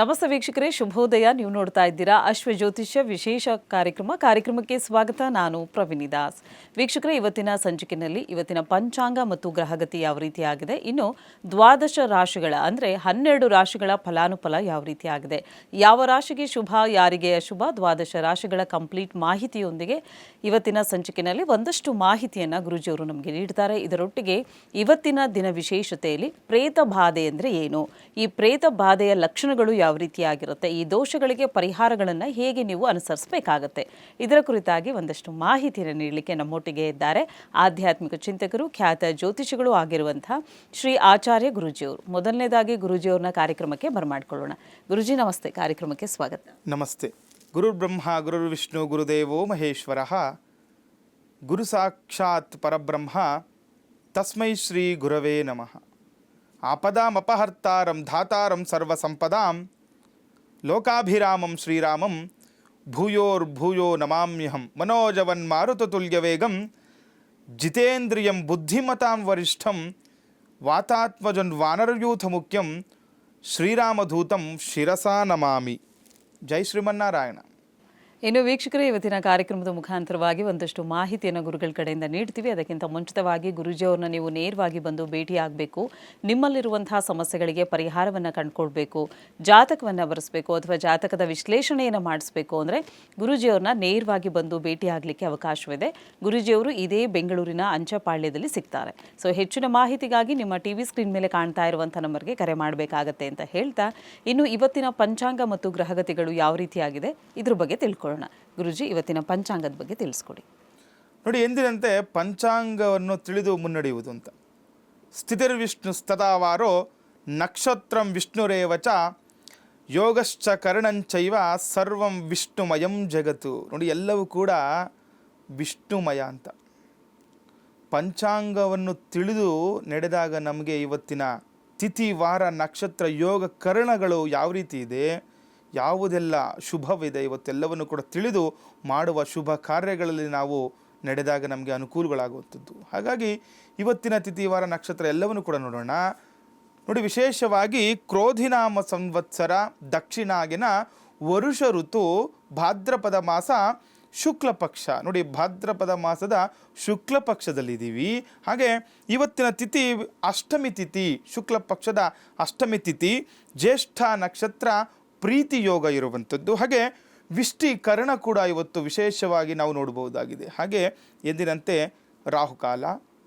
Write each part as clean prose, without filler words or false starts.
ನಮಸ್ತೆ ವೀಕ್ಷಕರೇ, ಶುಭೋದಯ. ನೀವು ನೋಡ್ತಾ ಇದ್ದೀರಾ ಅಶ್ವ ಜ್ಯೋತಿಷ್ಯ ವಿಶೇಷ ಕಾರ್ಯಕ್ರಮಕ್ಕೆ ಸ್ವಾಗತ. ನಾನು ಪ್ರವೀಣಿ ದಾಸ್. ವೀಕ್ಷಕರೇ, ಇವತ್ತಿನ ಸಂಚಿಕೆಯಲ್ಲಿ ಇವತ್ತಿನ ಪಂಚಾಂಗ ಮತ್ತು ಗ್ರಹಗತಿ ಯಾವ ರೀತಿಯಾಗಿದೆ, ಇನ್ನು ದ್ವಾದಶ ರಾಶಿಗಳ ಅಂದರೆ 12 ರಾಶಿಗಳ ಫಲಾನುಫಲ ಯಾವ ರೀತಿಯಾಗಿದೆ, ಯಾವ ರಾಶಿಗೆ ಶುಭ, ಯಾರಿಗೆ ಅಶುಭ, ದ್ವಾದಶ ರಾಶಿಗಳ ಕಂಪ್ಲೀಟ್ ಮಾಹಿತಿಯೊಂದಿಗೆ ಇವತ್ತಿನ ಸಂಚಿಕೆಯಲ್ಲಿ ಒಂದಷ್ಟು ಮಾಹಿತಿಯನ್ನು ಗುರುಜಿಯವರು ನಮಗೆ ನೀಡ್ತಾರೆ. ಇದರೊಟ್ಟಿಗೆ ಇವತ್ತಿನ ದಿನ ವಿಶೇಷತೆಯಲ್ಲಿ ಪ್ರೇತ ಬಾಧೆ ಅಂದರೆ ಏನು, ಈ ಪ್ರೇತ ಬಾಧೆಯ ಲಕ್ಷಣಗಳು ಯಾವ ರೀತಿಯಾಗಿರುತ್ತೆ, ಈ ದೋಷಗಳಿಗೆ ಪರಿಹಾರಗಳನ್ನು ಹೇಗೆ ನೀವು ಅನುಸರಿಸಬೇಕಾಗತ್ತೆ, ಇದರ ಕುರಿತಾಗಿ ಒಂದಷ್ಟು ಮಾಹಿತಿಯನ್ನು ನೀಡಲಿಕ್ಕೆ ನಮ್ಮೊಟ್ಟಿಗೆ ಇದ್ದಾರೆ ಆಧ್ಯಾತ್ಮಿಕ ಚಿಂತಕರು, ಖ್ಯಾತ ಜ್ಯೋತಿಷಿಗಳು ಆಗಿರುವಂತಹ ಶ್ರೀ ಆಚಾರ್ಯ ಗುರೂಜಿಯವರು. ಮೊದಲನೇದಾಗಿ ಗುರೂಜಿಯವ್ರನ್ನ ಕಾರ್ಯಕ್ರಮಕ್ಕೆ ಬರಮಾಡ್ಕೊಳ್ಳೋಣ. ಗುರುಜಿ ನಮಸ್ತೆ, ಕಾರ್ಯಕ್ರಮಕ್ಕೆ ಸ್ವಾಗತ. ನಮಸ್ತೆ. ಗುರು ಬ್ರಹ್ಮ ಗುರು ವಿಷ್ಣು ಗುರುದೇವೋ ಮಹೇಶ್ವರ, ಗುರು ಸಾಕ್ಷಾತ್ ಪರಬ್ರಹ್ಮ, ತಸ್ಮೈ ಶ್ರೀ ಗುರವೇ ನಮಃ. ಆಪದಾಮಪಹರ್ತಾರಂ ಧಾತಾರಂ ಸರ್ವಸಂಪದಾಂ, ಲೋಕಾಭಿರಾಮಂ ಶ್ರೀರಾಮಂ ಭೂಯೋರ್ಭೂಯೋ ನಮಾಮ್ಯಹಂ. ಮನೋಜವನ್ ಮಾರುತತುಲ್ಯವೇಗಂ ಜಿತೇಂದ್ರಿಯಂ ಬುದ್ಧಿಮತಾಂ ವರಿಷ್ಠಂ, ವಾತಾತ್ಮಜನ್ ವಾನರಯೂಥ ಮುಖ್ಯಂ, ಶ್ರೀರಾಮಧೂತಂ ಶಿರಸಾ ನಮಾಮಿ. ಜೈ ಶ್ರೀಮನ್ನಾರಾಯಣ. ಇನ್ನು ವೀಕ್ಷಕರೇ, ಇವತ್ತಿನ ಕಾರ್ಯಕ್ರಮದ ಮುಖಾಂತರವಾಗಿ ಒಂದಷ್ಟು ಮಾಹಿತಿಯನ್ನು ಗುರುಗಳ ಕಡೆಯಿಂದ ನೀಡ್ತೀವಿ. ಅದಕ್ಕಿಂತ ಮುಂಚಿತವಾಗಿ ಗುರೂಜಿಯವ್ರನ್ನ ನೀವು ನೇರವಾಗಿ ಬಂದು ಭೇಟಿಯಾಗಬೇಕು, ನಿಮ್ಮಲ್ಲಿರುವಂತಹ ಸಮಸ್ಯೆಗಳಿಗೆ ಪರಿಹಾರವನ್ನು ಕಂಡುಕೊಳ್ಬೇಕು, ಜಾತಕವನ್ನು ಬರೆಸಬೇಕು ಅಥವಾ ಜಾತಕದ ವಿಶ್ಲೇಷಣೆಯನ್ನು ಮಾಡಿಸ್ಬೇಕು ಅಂದರೆ ಗುರೂಜಿಯವ್ರನ್ನ ನೇರವಾಗಿ ಬಂದು ಭೇಟಿಯಾಗಲಿಕ್ಕೆ ಅವಕಾಶವಿದೆ. ಗುರೂಜಿಯವರು ಇದೇ ಬೆಂಗಳೂರಿನ ಅಂಚೆಪಾಳ್ಯದಲ್ಲಿ ಸಿಗ್ತಾರೆ. ಸೊ ಹೆಚ್ಚಿನ ಮಾಹಿತಿಗಾಗಿ ನಿಮ್ಮ ಟಿವಿ ಸ್ಕ್ರೀನ್ ಮೇಲೆ ಕಾಣ್ತಾ ಇರುವಂಥ ನಂಬರ್ಗೆ ಕರೆ ಮಾಡಬೇಕಾಗತ್ತೆ ಅಂತ ಹೇಳ್ತಾ, ಇನ್ನು ಇವತ್ತಿನ ಪಂಚಾಂಗ ಮತ್ತು ಗ್ರಹಗತಿಗಳು ಯಾವ ರೀತಿಯಾಗಿದೆ ಇದ್ರ ಬಗ್ಗೆ ತಿಳ್ಕೊಳ್ಳೋಣ. ಗುರುಜಿ, ಇವತ್ತಿನ ಪಂಚಾಂಗದ ಬಗ್ಗೆ ತಿಳಿಸ್ಕೊಡಿ. ನೋಡಿ, ಎಂದಿನಂತೆ ಪಂಚಾಂಗವನ್ನು ತಿಳಿದು ಮುನ್ನಡೆಯುವುದು ಅಂತ. ಸ್ಥಿತಿರ್ವಿಷ್ಣು ಸ್ತದಾವಾರೋ ನಕ್ಷತ್ರಂ ವಿಷ್ಣುರೇವಚ, ಯೋಗಶ್ಚ ಕರ್ಣಂಚೈವ ಸರ್ವಂ ವಿಷ್ಣುಮಯಂ ಜಗತ್ತು. ನೋಡಿ, ಎಲ್ಲವೂ ಕೂಡ ವಿಷ್ಣುಮಯ ಅಂತ. ಪಂಚಾಂಗವನ್ನು ತಿಳಿದು ನಡೆದಾಗ ನಮಗೆ ಇವತ್ತಿನ ತಿಥಿ, ವಾರ, ನಕ್ಷತ್ರ, ಯೋಗ, ಕರ್ಣಗಳು ಯಾವ ರೀತಿ ಇದೆ, ಯಾವುದೆಲ್ಲ ಶುಭವಿದೆ, ಇವತ್ತೆಲ್ಲವನ್ನು ಕೂಡ ತಿಳಿದು ಮಾಡುವ ಶುಭ ಕಾರ್ಯಗಳಲ್ಲಿ ನಾವು ನಡೆದಾಗ ನಮಗೆ ಅನುಕೂಲಗಳಾಗುವಂಥದ್ದು. ಹಾಗಾಗಿ ಇವತ್ತಿನ ತಿಥಿ, ವಾರ, ನಕ್ಷತ್ರ ಎಲ್ಲವನ್ನು ಕೂಡ ನೋಡೋಣ. ನೋಡಿ, ವಿಶೇಷವಾಗಿ ಕ್ರೋಧಿನಾಮ ಸಂವತ್ಸರ, ದಕ್ಷಿಣಾಗಿನ ವರುಷ ಋತು, ಭಾದ್ರಪದ ಮಾಸ, ಶುಕ್ಲ ಪಕ್ಷ. ನೋಡಿ, ಭಾದ್ರಪದ ಮಾಸದ ಶುಕ್ಲ ಪಕ್ಷದಲ್ಲಿದ್ದೀವಿ. ಹಾಗೆ ಇವತ್ತಿನ ತಿಥಿ ಅಷ್ಟಮಿ ತಿಥಿ, ಶುಕ್ಲ ಪಕ್ಷದ ಅಷ್ಟಮಿ ತಿಥಿ, ಜ್ಯೇಷ್ಠ ನಕ್ಷತ್ರ, ಪ್ರೀತಿ ಯೋಗ ಇರುವಂಥದ್ದು. ಹಾಗೆ ವಿಷ್ಟೀಕರಣ ಕೂಡ ಇವತ್ತು ವಿಶೇಷವಾಗಿ ನಾವು ನೋಡಬಹುದಾಗಿದೆ. ಹಾಗೆ ಎಂದಿನಂತೆ ರಾಹುಕಾಲ,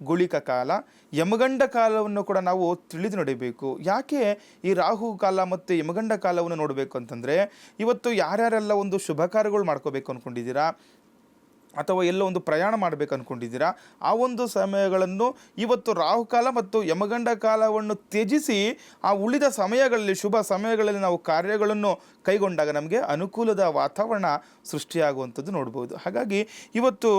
ಗುಳಿಕ ಕಾಲ, ಯಮಗಂಡ ಕಾಲವನ್ನು ಕೂಡ ನಾವು ತಿಳಿದು ನಡೆಯಬೇಕು. ಯಾಕೆ ಈ ರಾಹು ಕಾಲ ಮತ್ತು ಯಮಗಂಡ ಕಾಲವನ್ನು ನೋಡಬೇಕು ಅಂತಂದರೆ, ಇವತ್ತು ಯಾರ್ಯಾರೆಲ್ಲ ಒಂದು ಶುಭ ಕಾರ್ಯಗಳು ಮಾಡ್ಕೋಬೇಕು ಅಂದ್ಕೊಂಡಿದ್ದೀರಾ ಅಥವಾ ಎಲ್ಲೋ ಒಂದು ಪ್ರಯಾಣ ಮಾಡಬೇಕು ಅಂದ್ಕೊಂಡಿದ್ದೀರಾ, ಆ ಒಂದು ಸಮಯಗಳನ್ನು ಇವತ್ತು ರಾಹುಕಾಲ ಮತ್ತು ಯಮಗಂಡ ಕಾಲವನ್ನು ತ್ಯಜಿಸಿ ಆ ಉಳಿದ ಸಮಯಗಳಲ್ಲಿ, ಶುಭ ಸಮಯಗಳಲ್ಲಿ ನಾವು ಕಾರ್ಯಗಳನ್ನು ಕೈಗೊಂಡಾಗ ನಮಗೆ ಅನುಕೂಲದ ವಾತಾವರಣ ಸೃಷ್ಟಿಯಾಗುವಂಥದ್ದು ನೋಡ್ಬೋದು. ಹಾಗಾಗಿ ಇವತ್ತು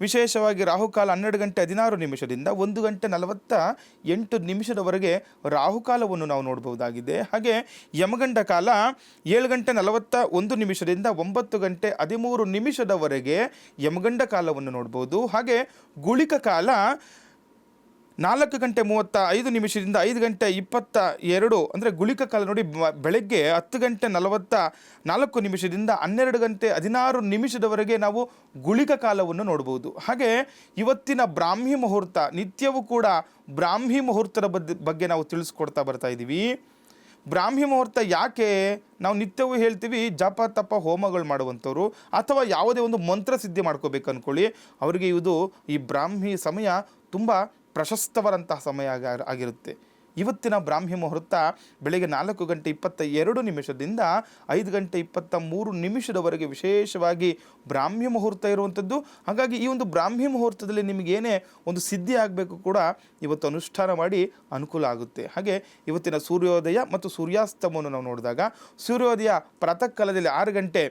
ವಿಶೇಷವಾಗಿ ರಾಹುಕಾಲ 12 ಗಂಟೆ 16 ನಿಮಿಷದಿಂದ 1 ಗಂಟೆ 48 ನಿಮಿಷದವರೆಗೆ ರಾಹುಕಾಲವನ್ನು ನಾವು ನೋಡ್ಬೋದಾಗಿದೆ. ಹಾಗೆ ಯಮಗಂಡ ಕಾಲ 7 ಗಂಟೆ 41 ನಿಮಿಷದಿಂದ 9 ಗಂಟೆ 13 ನಿಮಿಷದವರೆಗೆ ಯಮಗಂಡ ಕಾಲವನ್ನು ನೋಡ್ಬೋದು. ಹಾಗೆ ಗುಳಿಕ ಕಾಲ 4 ಗಂಟೆ 35 ನಿಮಿಷದಿಂದ 5 ಗಂಟೆ 22, ಅಂದರೆ ಗುಳಿಕ ಕಾಲ ನೋಡಿ, ಬೆಳಗ್ಗೆ 10 ಗಂಟೆ 44 ನಿಮಿಷದಿಂದ 12 ಗಂಟೆ 16 ನಿಮಿಷದವರೆಗೆ ನಾವು ಗುಳಿಕ ಕಾಲವನ್ನು ನೋಡ್ಬೋದು. ಹಾಗೆ ಇವತ್ತಿನ ಬ್ರಾಹ್ಮಿ ಮುಹೂರ್ತ, ನಿತ್ಯವೂ ಕೂಡ ಬ್ರಾಹ್ಮಿ ಮುಹೂರ್ತದ ಬಗ್ಗೆ ನಾವು ತಿಳಿಸ್ಕೊಡ್ತಾ ಬರ್ತಾ ಇದ್ದೀವಿ. ಬ್ರಾಹ್ಮಿ ಮುಹೂರ್ತ ಯಾಕೆ ನಾವು ನಿತ್ಯವೂ ಹೇಳ್ತೀವಿ, ಜಪ ತಪ ಹೋಮಗಳು ಮಾಡುವಂಥವ್ರು ಅಥವಾ ಯಾವುದೇ ಒಂದು ಮಂತ್ರ ಸಿದ್ಧಿ ಮಾಡ್ಕೋಬೇಕು ಅಂದ್ಕೊಳ್ಳಿ, ಅವರಿಗೆ ಇದು ಈ ಬ್ರಾಹ್ಮಿ ಸಮಯ ತುಂಬ ಪ್ರಶಸ್ತವರಂತಹ ಸಮಯ ಆಗಿರುತ್ತೆ. ಇವತ್ತಿನ ಬ್ರಾಹ್ಮಿ ಮುಹೂರ್ತ ಬೆಳಗ್ಗೆ 4 ಗಂಟೆ 22 ನಿಮಿಷದಿಂದ 5 ಗಂಟೆ 23 ನಿಮಿಷದವರೆಗೆ ವಿಶೇಷವಾಗಿ ಬ್ರಾಹ್ಮಿ ಮುಹೂರ್ತ ಇರುವಂಥದ್ದು. ಹಾಗಾಗಿ ಈ ಒಂದು ಬ್ರಾಹ್ಮಿ ಮುಹೂರ್ತದಲ್ಲಿ ನಿಮಗೇನೇ ಒಂದು ಸಿದ್ಧಿ ಆಗಬೇಕು ಕೂಡ ಇವತ್ತು ಅನುಷ್ಠಾನ ಮಾಡಿ ಅನುಕೂಲ ಆಗುತ್ತೆ. ಹಾಗೆ ಇವತ್ತಿನ ಸೂರ್ಯೋದಯ ಮತ್ತು ಸೂರ್ಯಾಸ್ತಮವನ್ನು ನಾವು ನೋಡಿದಾಗ, ಸೂರ್ಯೋದಯ ಪ್ರಾತಃ ಕಾಲದಲ್ಲಿ 6 ಗಂಟೆ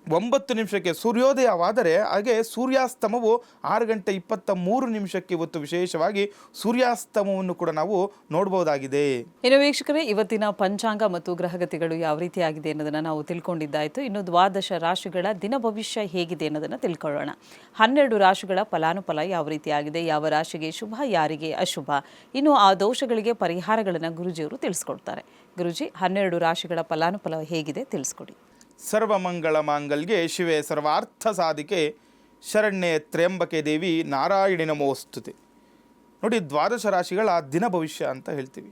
9 ನಿಮಿಷಕ್ಕೆ ಸೂರ್ಯೋದಯವಾದರೆ, ಹಾಗೆ ಸೂರ್ಯಾಸ್ತಮವು 6:23 ಇವತ್ತು ವಿಶೇಷವಾಗಿ ಸೂರ್ಯಾಸ್ತಮವನ್ನು ಕೂಡ ನಾವು ನೋಡಬಹುದಾಗಿದೆ. ಇನ್ನು ವೀಕ್ಷಕರೇ, ಇವತ್ತಿನ ಪಂಚಾಂಗ ಮತ್ತು ಗ್ರಹಗತಿಗಳು ಯಾವ ರೀತಿಯಾಗಿದೆ ಅನ್ನೋದನ್ನು ನಾವು ತಿಳ್ಕೊಂಡಿದ್ದಾಯಿತು. ಇನ್ನು ದ್ವಾದಶ ರಾಶಿಗಳ ದಿನ ಭವಿಷ್ಯ ಹೇಗಿದೆ ಅನ್ನೋದನ್ನು ತಿಳ್ಕೊಳ್ಳೋಣ. 12 ರಾಶಿಗಳ ಫಲಾನುಫಲ ಯಾವ ರೀತಿಯಾಗಿದೆ, ಯಾವ ರಾಶಿಗೆ ಶುಭ, ಯಾರಿಗೆ ಅಶುಭ, ಇನ್ನು ಆ ದೋಷಗಳಿಗೆ ಪರಿಹಾರಗಳನ್ನು ಗುರುಜಿಯವರು ತಿಳಿಸ್ಕೊಡ್ತಾರೆ. ಗುರುಜಿ, 12 ರಾಶಿಗಳ ಫಲಾನುಫಲ ಹೇಗಿದೆ ತಿಳಿಸ್ಕೊಡಿ. ಸರ್ವಮಂಗಳ ಮಾಂಗಲ್ಯೆ ಶಿವೆ ಸರ್ವಾರ್ಥ ಸಾಧಿಕೆ ಶರಣ್ಯೆ ತ್ರ್ಯಂಬಕೆ ದೇವಿ ನಾರಾಯಣಿ ನಮೋಸ್ತುತೆ. ನೋಡಿ, ದ್ವಾದಶ ರಾಶಿಗಳ ದಿನ ಭವಿಷ್ಯ ಅಂತ ಹೇಳ್ತೀವಿ.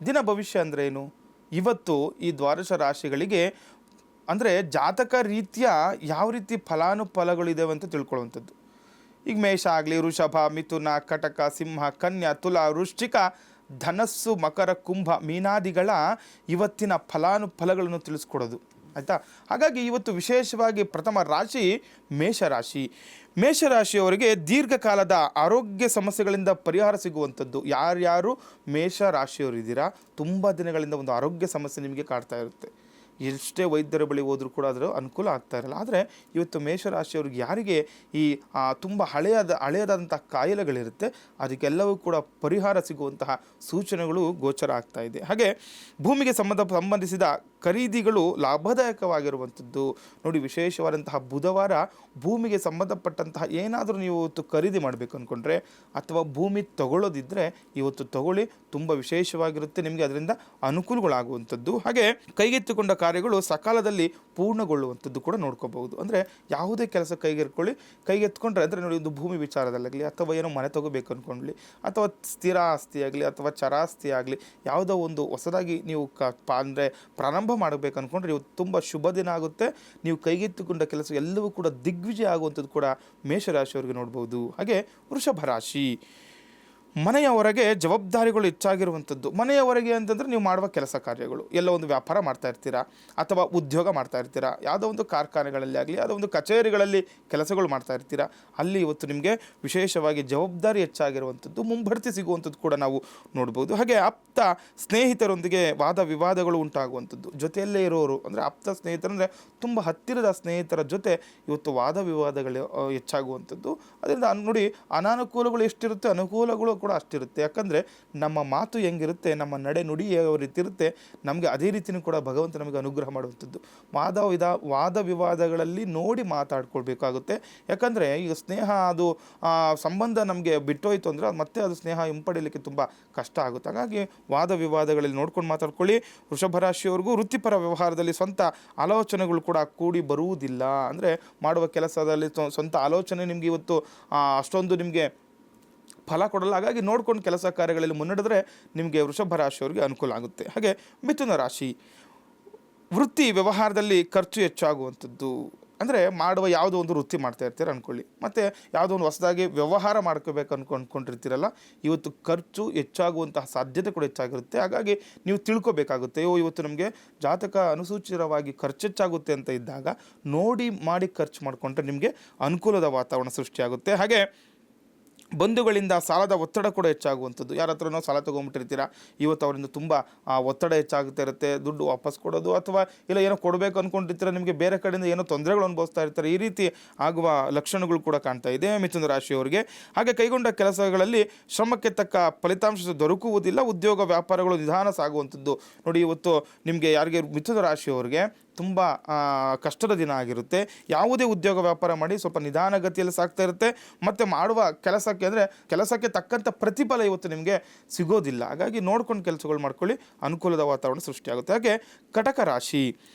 ದಿನ ಭವಿಷ್ಯ ಅಂದರೆ ಏನು? ಇವತ್ತು ಈ ದ್ವಾದಶ ರಾಶಿಗಳಿಗೆ ಅಂದರೆ ಜಾತಕ ರೀತಿಯ ಯಾವ ರೀತಿ ಫಲಾನುಫಲಗಳಿದ್ದಾವೆ ಅಂತ ತಿಳ್ಕೊಳ್ಳುವಂಥದ್ದು. ಈಗ ಮೇಷ ಆಗಲಿ, ವೃಷಭ, ಮಿಥುನ, ಕಟಕ, ಸಿಂಹ, ಕನ್ಯಾ, ತುಲಾ, ವೃಶ್ಚಿಕ, ಧನಸ್ಸು, ಮಕರ, ಕುಂಭ, ಮೀನಾದಿಗಳ ಇವತ್ತಿನ ಫಲಾನುಫಲಗಳನ್ನು ತಿಳಿಸ್ಕೊಡೋದು, ಆಯಿತಾ. ಹಾಗಾಗಿ ಇವತ್ತು ವಿಶೇಷವಾಗಿ ಪ್ರಥಮ ರಾಶಿ ಮೇಷರಾಶಿ. ಮೇಷರಾಶಿಯವರಿಗೆ ದೀರ್ಘಕಾಲದ ಆರೋಗ್ಯ ಸಮಸ್ಯೆಗಳಿಂದ ಪರಿಹಾರ ಸಿಗುವಂಥದ್ದು. ಯಾರ್ಯಾರು ಮೇಷರಾಶಿಯವರು ಇದ್ದೀರಾ, ತುಂಬ ದಿನಗಳಿಂದ ಒಂದು ಆರೋಗ್ಯ ಸಮಸ್ಯೆ ನಿಮಗೆ ಕಾಡ್ತಾ ಇರುತ್ತೆ. ಎಷ್ಟೇ ವೈದ್ಯರ ಬಳಿ ಹೋದರೂ ಕೂಡ ಅದರ ಅನುಕೂಲ ಆಗ್ತಾ ಇರಲ್ಲ. ಆದರೆ ಇವತ್ತು ಮೇಷರಾಶಿಯವ್ರಿಗೆ ಯಾರಿಗೆ ಈ ತುಂಬ ಹಳೆಯದಾದಂಥ ಕಾಯಿಲೆಗಳಿರುತ್ತೆ, ಅದಕ್ಕೆಲ್ಲವೂ ಕೂಡ ಪರಿಹಾರ ಸಿಗುವಂತಹ ಸೂಚನೆಗಳು ಗೋಚರ ಆಗ್ತಾ ಇದೆ. ಹಾಗೆ ಭೂಮಿಗೆ ಸಂಬಂಧಿಸಿದ ಖರೀದಿಗಳು ಲಾಭದಾಯಕವಾಗಿರುವಂಥದ್ದು. ನೋಡಿ, ವಿಶೇಷವಾದಂತಹ ಬುಧವಾರ ಭೂಮಿಗೆ ಸಂಬಂಧಪಟ್ಟಂತಹ ಏನಾದರೂ ನೀವು ಇವತ್ತು ಖರೀದಿ ಮಾಡಬೇಕು ಅಂದ್ಕೊಂಡ್ರೆ ಅಥವಾ ಭೂಮಿ ತಗೊಳ್ಳೋದಿದ್ದರೆ ಇವತ್ತು ತಗೊಳ್ಳಿ, ತುಂಬ ವಿಶೇಷವಾಗಿರುತ್ತೆ, ನಿಮಗೆ ಅದರಿಂದ ಅನುಕೂಲಗಳಾಗುವಂಥದ್ದು. ಹಾಗೆ ಕೈಗೆತ್ತಿಕೊಂಡ ಕಾರ್ಯಗಳು ಸಕಾಲದಲ್ಲಿ ಪೂರ್ಣಗೊಳ್ಳುವಂಥದ್ದು ಕೂಡ ನೋಡ್ಕೋಬಹುದು. ಅಂದರೆ ಯಾವುದೇ ಕೆಲಸ ಕೈಗೆತ್ಕೊಂಡ್ರೆ ಅಂದರೆ ನೋಡಿ, ಒಂದು ಭೂಮಿ ವಿಚಾರದಲ್ಲಾಗಲಿ ಅಥವಾ ಏನೋ ಮನೆ ತಗೋಬೇಕು ಅಂದ್ಕೊಂಡ್ಲಿ ಅಥವಾ ಸ್ಥಿರ ಆಸ್ತಿ ಆಗಲಿ ಅಥವಾ ಚರಾಸ್ತಿ ಆಗಲಿ ಯಾವುದೋ ಒಂದು ಹೊಸದಾಗಿ ನೀವು ಅಂದರೆ ಪ್ರಾರಂಭ ಮಾಡಬೇಕು ಅಂದ್ಕೊಂಡ್ರೆ ಇವತ್ತು ತುಂಬ ಶುಭ ದಿನ ಆಗುತ್ತೆ. ನೀವು ಕೈಗೆತ್ತಿಕೊಂಡ ಕೆಲಸ ಎಲ್ಲವೂ ಕೂಡ ದಿಗ್ವಿಜಯ ಆಗುವಂಥದ್ದು ಕೂಡ ಮೇಷರಾಶಿಯವರಿಗೆ ನೋಡ್ಬೋದು. ಹಾಗೆ ವೃಷಭ ರಾಶಿ, ಮನೆಯ ಹೊರಗೆ ಜವಾಬ್ದಾರಿಗಳು ಹೆಚ್ಚಾಗಿರುವಂಥದ್ದು. ಮನೆಯ ಹೊರಗೆ ಅಂತಂದರೆ ನೀವು ಮಾಡುವ ಕೆಲಸ ಕಾರ್ಯಗಳು, ಎಲ್ಲ ಒಂದು ವ್ಯಾಪಾರ ಮಾಡ್ತಾ ಇರ್ತೀರಾ ಅಥವಾ ಉದ್ಯೋಗ ಮಾಡ್ತಾ ಇರ್ತೀರಾ, ಯಾವುದೋ ಒಂದು ಕಾರ್ಖಾನೆಗಳಲ್ಲಿ ಆಗಲಿ ಯಾವುದೋ ಒಂದು ಕಚೇರಿಗಳಲ್ಲಿ ಕೆಲಸಗಳು ಮಾಡ್ತಾ ಇರ್ತೀರಾ, ಅಲ್ಲಿ ಇವತ್ತು ನಿಮಗೆ ವಿಶೇಷವಾಗಿ ಜವಾಬ್ದಾರಿ ಹೆಚ್ಚಾಗಿರುವಂಥದ್ದು, ಮುಂಬಡ್ತಿ ಸಿಗುವಂಥದ್ದು ಕೂಡ ನಾವು ನೋಡ್ಬೋದು. ಹಾಗೆ ಆಪ್ತ ಸ್ನೇಹಿತರೊಂದಿಗೆ ವಾದ ವಿವಾದಗಳು ಉಂಟಾಗುವಂಥದ್ದು. ಜೊತೆಯಲ್ಲೇ ಇರೋರು ಅಂದರೆ ಆಪ್ತ ಸ್ನೇಹಿತರಂದರೆ ತುಂಬ ಹತ್ತಿರದ ಸ್ನೇಹಿತರ ಜೊತೆ ಇವತ್ತು ವಾದ ವಿವಾದಗಳು ಹೆಚ್ಚಾಗುವಂಥದ್ದು. ಅದರಿಂದ ನೋಡಿ, ಅನಾನುಕೂಲಗಳು ಎಷ್ಟಿರುತ್ತೆ, ಅನುಕೂಲಗಳು ಕೂಡ ಅಷ್ಟಿರುತ್ತೆ. ಯಾಕಂದರೆ ನಮ್ಮ ಮಾತು ಹೆಂಗಿರುತ್ತೆ, ನಮ್ಮ ನಡೆ ನುಡಿ ಯಾವ ರೀತಿ ಇರುತ್ತೆ, ನಮಗೆ ಅದೇ ರೀತಿಯೂ ಕೂಡ ಭಗವಂತ ನಮಗೆ ಅನುಗ್ರಹ ಮಾಡುವಂಥದ್ದು. ವಾದ ವಿವಾದಗಳಲ್ಲಿ ನೋಡಿ ಮಾತಾಡ್ಕೊಳ್ಬೇಕಾಗುತ್ತೆ. ಯಾಕಂದರೆ ಈಗ ಸ್ನೇಹ ಅದು ಸಂಬಂಧ ನಮಗೆ ಬಿಟ್ಟೋಯ್ತು ಅಂದರೆ ಮತ್ತೆ ಅದು ಸ್ನೇಹ ಹಿಂಪಡೀಲಿಕ್ಕೆ ತುಂಬ ಕಷ್ಟ ಆಗುತ್ತೆ. ಹಾಗಾಗಿ ವಾದ ವಿವಾದಗಳಲ್ಲಿ ನೋಡ್ಕೊಂಡು ಮಾತಾಡ್ಕೊಳ್ಳಿ. ವೃಷಭ ರಾಶಿಯವರೆಗೂ ವೃತ್ತಿಪರ ವ್ಯವಹಾರದಲ್ಲಿ ಸ್ವಂತ ಆಲೋಚನೆಗಳು ಕೂಡ ಕೂಡಿ ಬರುವುದಿಲ್ಲ. ಅಂದರೆ ಮಾಡುವ ಕೆಲಸದಲ್ಲಿ ಸ್ವಂತ ಆಲೋಚನೆ ನಿಮಗೆ ಇವತ್ತು ಅಷ್ಟೊಂದು ನಿಮಗೆ ಫಲ ಕೊಡಲ್ಲ. ಹಾಗಾಗಿ ನೋಡ್ಕೊಂಡು ಕೆಲಸ ಕಾರ್ಯಗಳಲ್ಲಿ ಮುನ್ನಡೆದ್ರೆ ನಿಮಗೆ ವೃಷಭ ರಾಶಿಯವರಿಗೆ ಅನುಕೂಲ ಆಗುತ್ತೆ. ಹಾಗೆ ಮಿಥುನ ರಾಶಿ, ವೃತ್ತಿ ವ್ಯವಹಾರದಲ್ಲಿ ಖರ್ಚು ಹೆಚ್ಚಾಗುವಂಥದ್ದು. ಅಂದರೆ ಮಾಡುವ ಯಾವುದೋ ಒಂದು ವೃತ್ತಿ ಮಾಡ್ತಾ ಇರ್ತೀರ ಅಂದ್ಕೊಳ್ಳಿ, ಮತ್ತು ಯಾವುದೋ ಒಂದು ಹೊಸದಾಗಿ ವ್ಯವಹಾರ ಮಾಡ್ಕೋಬೇಕು ಅಂದ್ಕೊಂಡಿರ್ತೀರಲ್ಲ, ಇವತ್ತು ಖರ್ಚು ಹೆಚ್ಚಾಗುವಂತಹ ಸಾಧ್ಯತೆ ಕೂಡ ಹೆಚ್ಚಾಗಿರುತ್ತೆ. ಹಾಗಾಗಿ ನೀವು ತಿಳ್ಕೊಬೇಕಾಗುತ್ತೆ, ಇವತ್ತು ನಮಗೆ ಜಾತಕ ಅನುಸೂಚಿತವಾಗಿ ಖರ್ಚು ಹೆಚ್ಚಾಗುತ್ತೆ ಅಂತ ಇದ್ದಾಗ ನೋಡಿ ಮಾಡಿ ಖರ್ಚು ಮಾಡಿಕೊಂಡ್ರೆ ನಿಮಗೆ ಅನುಕೂಲದ ವಾತಾವರಣ ಸೃಷ್ಟಿಯಾಗುತ್ತೆ. ಹಾಗೆ ಬಂಧುಗಳಿಂದ ಸಾಲದ ಒತ್ತಡ ಕೂಡ ಹೆಚ್ಚಾಗುವಂಥದ್ದು. ಯಾರ ಹತ್ರನೋ ಸಾಲ ತೊಗೊಂಬಿಟ್ಟಿರ್ತೀರ, ಇವತ್ತು ಅವರಿಂದ ತುಂಬ ಒತ್ತಡ ಹೆಚ್ಚಾಗ್ತಾ ಇರುತ್ತೆ. ದುಡ್ಡು ವಾಪಸ್ ಕೊಡೋದು ಅಥವಾ ಇಲ್ಲ ಏನೋ ಕೊಡಬೇಕು ಅಂದ್ಕೊಂಡಿರ್ತೀರ, ನಿಮಗೆ ಬೇರೆ ಕಡೆಯಿಂದ ಏನೋ ತೊಂದರೆಗಳು ಅನುಭವಿಸ್ತಾ ಇರ್ತಾರೆ. ಈ ರೀತಿ ಆಗುವ ಲಕ್ಷಣಗಳು ಕೂಡ ಕಾಣ್ತಾ ಇದೆ ಮಿಥುನ ರಾಶಿಯವರಿಗೆ. ಹಾಗೆ ಕೈಗೊಂಡ ಕೆಲಸಗಳಲ್ಲಿ ಶ್ರಮಕ್ಕೆ ತಕ್ಕ ಫಲಿತಾಂಶ ದೊರಕುವುದಿಲ್ಲ. ಉದ್ಯೋಗ ವ್ಯಾಪಾರಗಳು ನಿಧಾನ ಸಾಗುವಂಥದ್ದು. ನೋಡಿ, ಇವತ್ತು ನಿಮಗೆ ಯಾರಿಗೆ ಮಿಥುನ ರಾಶಿಯವರಿಗೆ ತುಂಬ ಕಷ್ಟದ ದಿನ ಆಗಿರುತ್ತೆ. ಯಾವುದೇ ಉದ್ಯೋಗ ವ್ಯಾಪಾರ ಮಾಡಿ ಸ್ವಲ್ಪ ನಿಧಾನಗತಿಯಲ್ಲಿ ಸಾಗ್ತಾ ಇರುತ್ತೆ. ಮತ್ತು ಮಾಡುವ ಕೆಲಸಕ್ಕೆ ತಕ್ಕಂಥ ಪ್ರತಿಫಲ ಇವತ್ತು ನಿಮಗೆ ಸಿಗೋದಿಲ್ಲ. ಹಾಗಾಗಿ ನೋಡ್ಕೊಂಡು ಕೆಲಸಗಳು ಮಾಡ್ಕೊಳ್ಳಿ, ಅನುಕೂಲದ ವಾತಾವರಣ ಸೃಷ್ಟಿಯಾಗುತ್ತೆ. ಹಾಗೆ ಕಟಕ ರಾಶಿ,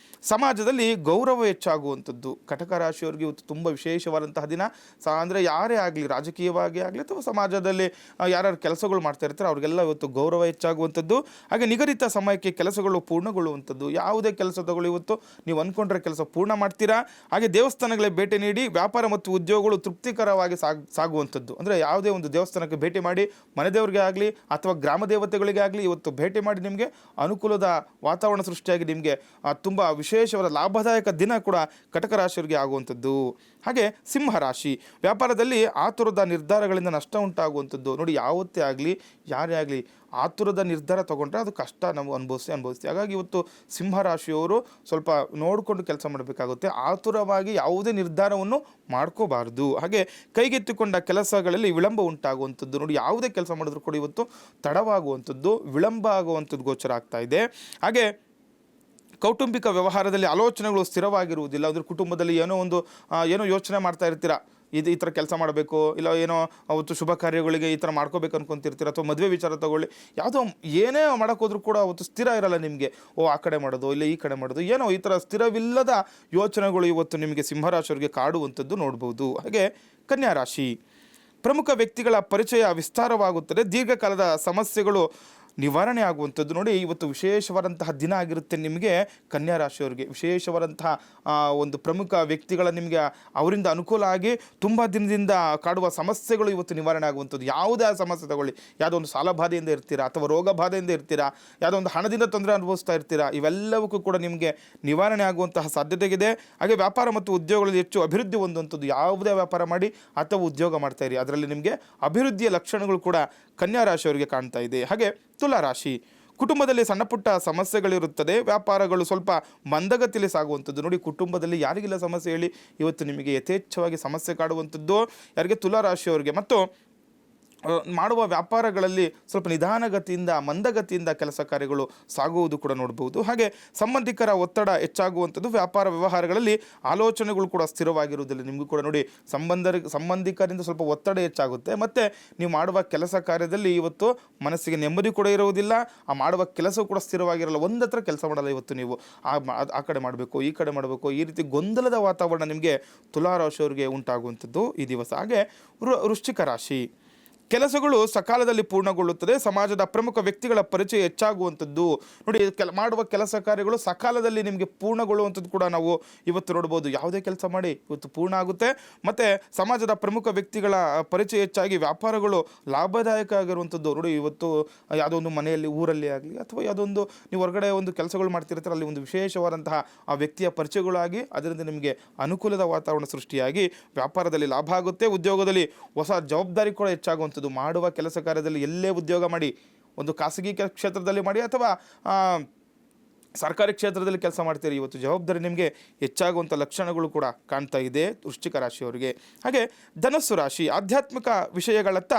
ಸಮಾಜದಲ್ಲಿ ಗೌರವ ಹೆಚ್ಚಾಗುವಂಥದ್ದು. ಕಟಕ ರಾಶಿಯವರಿಗೆ ಇವತ್ತು ತುಂಬ ವಿಶೇಷವಾದಂತಹ ದಿನ. ಅಂದರೆ ಯಾರೇ ಆಗಲಿ, ರಾಜಕೀಯವಾಗಿ ಆಗಲಿ ಅಥವಾ ಸಮಾಜದಲ್ಲಿ ಯಾರ್ಯಾರು ಕೆಲಸಗಳು ಮಾಡ್ತಾ ಇರ್ತಾರೆ ಅವ್ರಿಗೆಲ್ಲ ಇವತ್ತು ಗೌರವ ಹೆಚ್ಚಾಗುವಂಥದ್ದು. ಹಾಗೆ ನಿಗದಿತ ಸಮಯಕ್ಕೆ ಕೆಲಸಗಳು ಪೂರ್ಣಗೊಳ್ಳುವಂಥದ್ದು. ಯಾವುದೇ ಕೆಲಸ ತಗೊಳ್ಳಿ, ಇವತ್ತು ನೀವು ಅಂದ್ಕೊಂಡ್ರೆ ಕೆಲಸ ಪೂರ್ಣ ಮಾಡ್ತೀರಾ. ಹಾಗೆ ದೇವಸ್ಥಾನಗಳಿಗೆ ಭೇಟಿ ನೀಡಿ ವ್ಯಾಪಾರ ಮತ್ತು ಉದ್ಯೋಗಗಳು ತೃಪ್ತಿಕರವಾಗಿ ಸಾಗುವಂಥದ್ದು. ಅಂದರೆ ಯಾವುದೇ ಒಂದು ದೇವಸ್ಥಾನಕ್ಕೆ ಭೇಟಿ ಮಾಡಿ, ಮನೆ ದೇವರಿಗೆ ಆಗಲಿ ಅಥವಾ ಗ್ರಾಮ ದೇವತೆಗಳಿಗೆ ಆಗಲಿ ಇವತ್ತು ಭೇಟಿ ಮಾಡಿ ನಿಮಗೆ ಅನುಕೂಲದ ವಾತಾವರಣ ಸೃಷ್ಟಿಯಾಗಿ ನಿಮಗೆ ತುಂಬ ವಿಶೇಷವಾದ ಲಾಭದಾಯಕ ದಿನ ಕೂಡ ಕಟಕ ರಾಶಿಯವರಿಗೆ ಆಗುವಂಥದ್ದು. ಹಾಗೆ ಸಿಂಹರಾಶಿ, ವ್ಯಾಪಾರದಲ್ಲಿ ಆತುರದ ನಿರ್ಧಾರಗಳಿಂದ ನಷ್ಟ ಉಂಟಾಗುವಂಥದ್ದು. ನೋಡಿ, ಯಾವತ್ತೇ ಆಗಲಿ ಯಾರೇ ಆಗಲಿ ಆತುರದ ನಿರ್ಧಾರ ತೊಗೊಂಡ್ರೆ ಅದು ಕಷ್ಟ ನಾವು ಅನುಭವಿಸ್ತೀವಿ. ಹಾಗಾಗಿ ಇವತ್ತು ಸಿಂಹರಾಶಿಯವರು ಸ್ವಲ್ಪ ನೋಡಿಕೊಂಡು ಕೆಲಸ ಮಾಡಬೇಕಾಗುತ್ತೆ. ಆತುರವಾಗಿ ಯಾವುದೇ ನಿರ್ಧಾರವನ್ನು ಮಾಡ್ಕೋಬಾರ್ದು. ಹಾಗೆ ಕೈಗೆತ್ತಿಕೊಂಡ ಕೆಲಸಗಳಲ್ಲಿ ವಿಳಂಬ ಉಂಟಾಗುವಂಥದ್ದು. ನೋಡಿ, ಯಾವುದೇ ಕೆಲಸ ಮಾಡಿದ್ರು ಕೂಡ ಇವತ್ತು ತಡವಾಗುವಂಥದ್ದು, ವಿಳಂಬ ಆಗುವಂಥದ್ದು ಗೋಚರ ಆಗ್ತಾ ಇದೆ. ಹಾಗೆ ಕೌಟುಂಬಿಕ ವ್ಯವಹಾರದಲ್ಲಿ ಆಲೋಚನೆಗಳು ಸ್ಥಿರವಾಗಿರುವುದಿಲ್ಲ. ಅದ್ರ ಕುಟುಂಬದಲ್ಲಿ ಏನೋ ಯೋಚನೆ ಮಾಡ್ತಾ ಇರ್ತೀರಾ, ಈ ಥರ ಕೆಲಸ ಮಾಡಬೇಕು, ಇಲ್ಲ ಏನೋ ಅವತ್ತು ಶುಭ ಕಾರ್ಯಗಳಿಗೆ ಈ ಥರ ಮಾಡ್ಕೋಬೇಕು ಅನ್ಕೊಂತಿರ್ತೀರ, ಅಥವಾ ಮದುವೆ ವಿಚಾರ ತಗೊಳ್ಳಿ, ಯಾವುದೋ ಏನೇ ಮಾಡೋಕ್ಕೋದ್ರೂ ಕೂಡ ಅವತ್ತು ಸ್ಥಿರ ಇರಲ್ಲ ನಿಮಗೆ. ಆ ಕಡೆ ಮಾಡೋದು ಇಲ್ಲ ಈ ಕಡೆ ಮಾಡೋದು, ಏನೋ ಈ ಥರ ಸ್ಥಿರವಿಲ್ಲದ ಯೋಚನೆಗಳು ಇವತ್ತು ನಿಮಗೆ ಸಿಂಹರಾಶಿಯವರಿಗೆ ಕಾಡುವಂಥದ್ದು ನೋಡ್ಬೋದು. ಹಾಗೆ ಕನ್ಯಾ ರಾಶಿ, ಪ್ರಮುಖ ವ್ಯಕ್ತಿಗಳ ಪರಿಚಯ ವಿಸ್ತಾರವಾಗುತ್ತದೆ. ದೀರ್ಘಕಾಲದ ಸಮಸ್ಯೆಗಳು ನಿವಾರಣೆ ಆಗುವಂಥದ್ದು. ನೋಡಿ, ಇವತ್ತು ವಿಶೇಷವಾದಂತಹ ದಿನ ಆಗಿರುತ್ತೆ ನಿಮಗೆ ಕನ್ಯಾ ರಾಶಿಯವರಿಗೆ. ವಿಶೇಷವಾದಂತಹ ಒಂದು ಪ್ರಮುಖ ವ್ಯಕ್ತಿಗಳ ನಿಮಗೆ ಅವರಿಂದ ಅನುಕೂಲ ಆಗಿ ತುಂಬ ದಿನದಿಂದ ಕಾಡುವ ಸಮಸ್ಯೆಗಳು ಇವತ್ತು ನಿವಾರಣೆ ಆಗುವಂಥದ್ದು. ಯಾವುದೇ ಸಮಸ್ಯೆ ತಗೊಳ್ಳಿ, ಯಾವುದೋ ಒಂದು ಸಾಲ ಬಾಧೆಯಿಂದ ಇರ್ತೀರಾ, ಅಥವಾ ರೋಗ ಬಾಧೆಯಿಂದ ಇರ್ತೀರಾ, ಯಾವುದೋ ಒಂದು ಹಣದಿಂದ ತೊಂದರೆ ಅನುಭವಿಸ್ತಾ ಇರ್ತೀರಾ, ಇವೆಲ್ಲವಕ್ಕೂ ಕೂಡ ನಿಮಗೆ ನಿವಾರಣೆ ಆಗುವಂತಹ ಸಾಧ್ಯತೆ ಇದೆ. ಹಾಗೆ ವ್ಯಾಪಾರ ಮತ್ತು ಉದ್ಯೋಗಗಳಲ್ಲಿ ಹೆಚ್ಚು ಅಭಿವೃದ್ಧಿ ಹೊಂದುವಂಥದ್ದು. ಯಾವುದೇ ವ್ಯಾಪಾರ ಮಾಡಿ ಅಥವಾ ಉದ್ಯೋಗ ಮಾಡ್ತಾ ಇರಿ, ಅದರಲ್ಲಿ ನಿಮಗೆ ಅಭಿವೃದ್ಧಿಯ ಲಕ್ಷಣಗಳು ಕೂಡ ಕನ್ಯಾ ರಾಶಿಯವರಿಗೆ ಕಾಣ್ತಾ ಇದೆ. ಹಾಗೆ ತುಲಾ ರಾಶಿ, ಕುಟುಂಬದಲ್ಲಿ ಸಣ್ಣ ಪುಟ್ಟ ಸಮಸ್ಯೆಗಳಿರುತ್ತದೆ. ವ್ಯಾಪಾರಗಳು ಸ್ವಲ್ಪ ಮಂದಗತಿಯಲ್ಲಿ ಸಾಗುವಂಥದ್ದು. ನೋಡಿ, ಕುಟುಂಬದಲ್ಲಿ ಯಾರಿಗಿಲ್ಲ ಸಮಸ್ಯೆ ಹೇಳಿ, ಇವತ್ತು ನಿಮಗೆ ಯಥೇಚ್ಛವಾಗಿ ಸಮಸ್ಯೆ ಕಾಡುವಂಥದ್ದು ಯಾರಿಗೆ? ತುಲಾ ರಾಶಿಯವರಿಗೆ. ಮತ್ತು ಮಾಡುವ ವ್ಯಾಪಾರಗಳಲ್ಲಿ ಸ್ವಲ್ಪ ನಿಧಾನಗತಿಯಿಂದ ಮಂದಗತಿಯಿಂದ ಕೆಲಸ ಕಾರ್ಯಗಳು ಸಾಗುವುದು ಕೂಡ ನೋಡ್ಬೋದು. ಹಾಗೆ ಸಂಬಂಧಿಕರ ಒತ್ತಡ ಹೆಚ್ಚಾಗುವಂಥದ್ದು. ವ್ಯಾಪಾರ ವ್ಯವಹಾರಗಳಲ್ಲಿ ಆಲೋಚನೆಗಳು ಕೂಡ ಸ್ಥಿರವಾಗಿರುವುದಿಲ್ಲ. ನಿಮಗೂ ಕೂಡ ನೋಡಿ, ಸಂಬಂಧಿಕರಿಂದ ಸ್ವಲ್ಪ ಒತ್ತಡ ಹೆಚ್ಚಾಗುತ್ತೆ. ಮತ್ತು ನೀವು ಮಾಡುವ ಕೆಲಸ ಕಾರ್ಯದಲ್ಲಿ ಇವತ್ತು ಮನಸ್ಸಿಗೆ ನೆಮ್ಮದಿ ಕೂಡ ಇರುವುದಿಲ್ಲ. ಆ ಮಾಡುವ ಕೆಲಸವೂ ಕೂಡ ಸ್ಥಿರವಾಗಿರಲ್ಲ. ಒಂದತ್ರ ಕೆಲಸ ಮಾಡಲ್ಲ ಇವತ್ತು ನೀವು. ಆ ಕಡೆ ಮಾಡಬೇಕು, ಈ ಕಡೆ ಮಾಡಬೇಕು, ಈ ರೀತಿ ಗೊಂದಲದ ವಾತಾವರಣ ನಿಮಗೆ ತುಲಾ ರಾಶಿಯವರಿಗೆ ಉಂಟಾಗುವಂಥದ್ದು ಈ ದಿವಸ. ಹಾಗೆ ವೃಶ್ಚಿಕ ರಾಶಿ, ಕೆಲಸಗಳು ಸಕಾಲದಲ್ಲಿ ಪೂರ್ಣಗೊಳ್ಳುತ್ತದೆ. ಸಮಾಜದ ಪ್ರಮುಖ ವ್ಯಕ್ತಿಗಳ ಪರಿಚಯ ಹೆಚ್ಚಾಗುವಂಥದ್ದು. ನೋಡಿ, ಮಾಡುವ ಕೆಲಸ ಕಾರ್ಯಗಳು ಸಕಾಲದಲ್ಲಿ ನಿಮಗೆ ಪೂರ್ಣಗೊಳ್ಳುವಂಥದ್ದು ಕೂಡ ನಾವು ಇವತ್ತು ನೋಡ್ಬೋದು. ಯಾವುದೇ ಕೆಲಸ ಮಾಡಿ ಇವತ್ತು ಪೂರ್ಣ ಆಗುತ್ತೆ. ಮತ್ತು ಸಮಾಜದ ಪ್ರಮುಖ ವ್ಯಕ್ತಿಗಳ ಪರಿಚಯ ಹೆಚ್ಚಾಗಿ ವ್ಯಾಪಾರಗಳು ಲಾಭದಾಯಕ ಆಗಿರುವಂಥದ್ದು. ನೋಡಿ, ಇವತ್ತು ಯಾವುದೋ ಒಂದು ಮನೆಯಲ್ಲಿ, ಊರಲ್ಲಿ ಆಗಲಿ, ಅಥವಾ ಯಾವುದೋ ಒಂದು ನೀವು ಹೊರಗಡೆ ಒಂದು ಕೆಲಸಗಳು ಮಾಡ್ತಿರ್ತಾರೆ, ಅಲ್ಲಿ ಒಂದು ವಿಶೇಷವಾದಂತಹ ಆ ವ್ಯಕ್ತಿಯ ಪರಿಚಯಗಳಾಗಿ ಅದರಿಂದ ನಿಮಗೆ ಅನುಕೂಲದ ವಾತಾವರಣ ಸೃಷ್ಟಿಯಾಗಿ ವ್ಯಾಪಾರದಲ್ಲಿ ಲಾಭ ಆಗುತ್ತೆ. ಉದ್ಯೋಗದಲ್ಲಿ ಹೊಸ ಜವಾಬ್ದಾರಿ ಕೂಡ ಹೆಚ್ಚಾಗುವಂಥದ್ದು. ಮಾಡುವ ಕೆಲಸ ಕಾರ್ಯದಲ್ಲಿ ಎಲ್ಲೇ ಉದ್ಯೋಗ ಮಾಡಿ, ಒಂದು ಖಾಸಗಿ ಕ್ಷೇತ್ರದಲ್ಲಿ ಮಾಡಿ ಅಥವಾ ಸರ್ಕಾರಿ ಕ್ಷೇತ್ರದಲ್ಲಿ ಕೆಲಸ ಮಾಡ್ತೀರಿ, ಇವತ್ತು ಜವಾಬ್ದಾರಿ ನಿಮಗೆ ಹೆಚ್ಚಾಗುವಂಥ ಲಕ್ಷಣಗಳು ಕೂಡ ಕಾಣ್ತಾ ಇದೆ ವೃಶ್ಚಿಕ ರಾಶಿಯವರಿಗೆ. ಹಾಗೆ ಧನಸ್ಸು ರಾಶಿ, ಆಧ್ಯಾತ್ಮಿಕ ವಿಷಯಗಳತ್ತ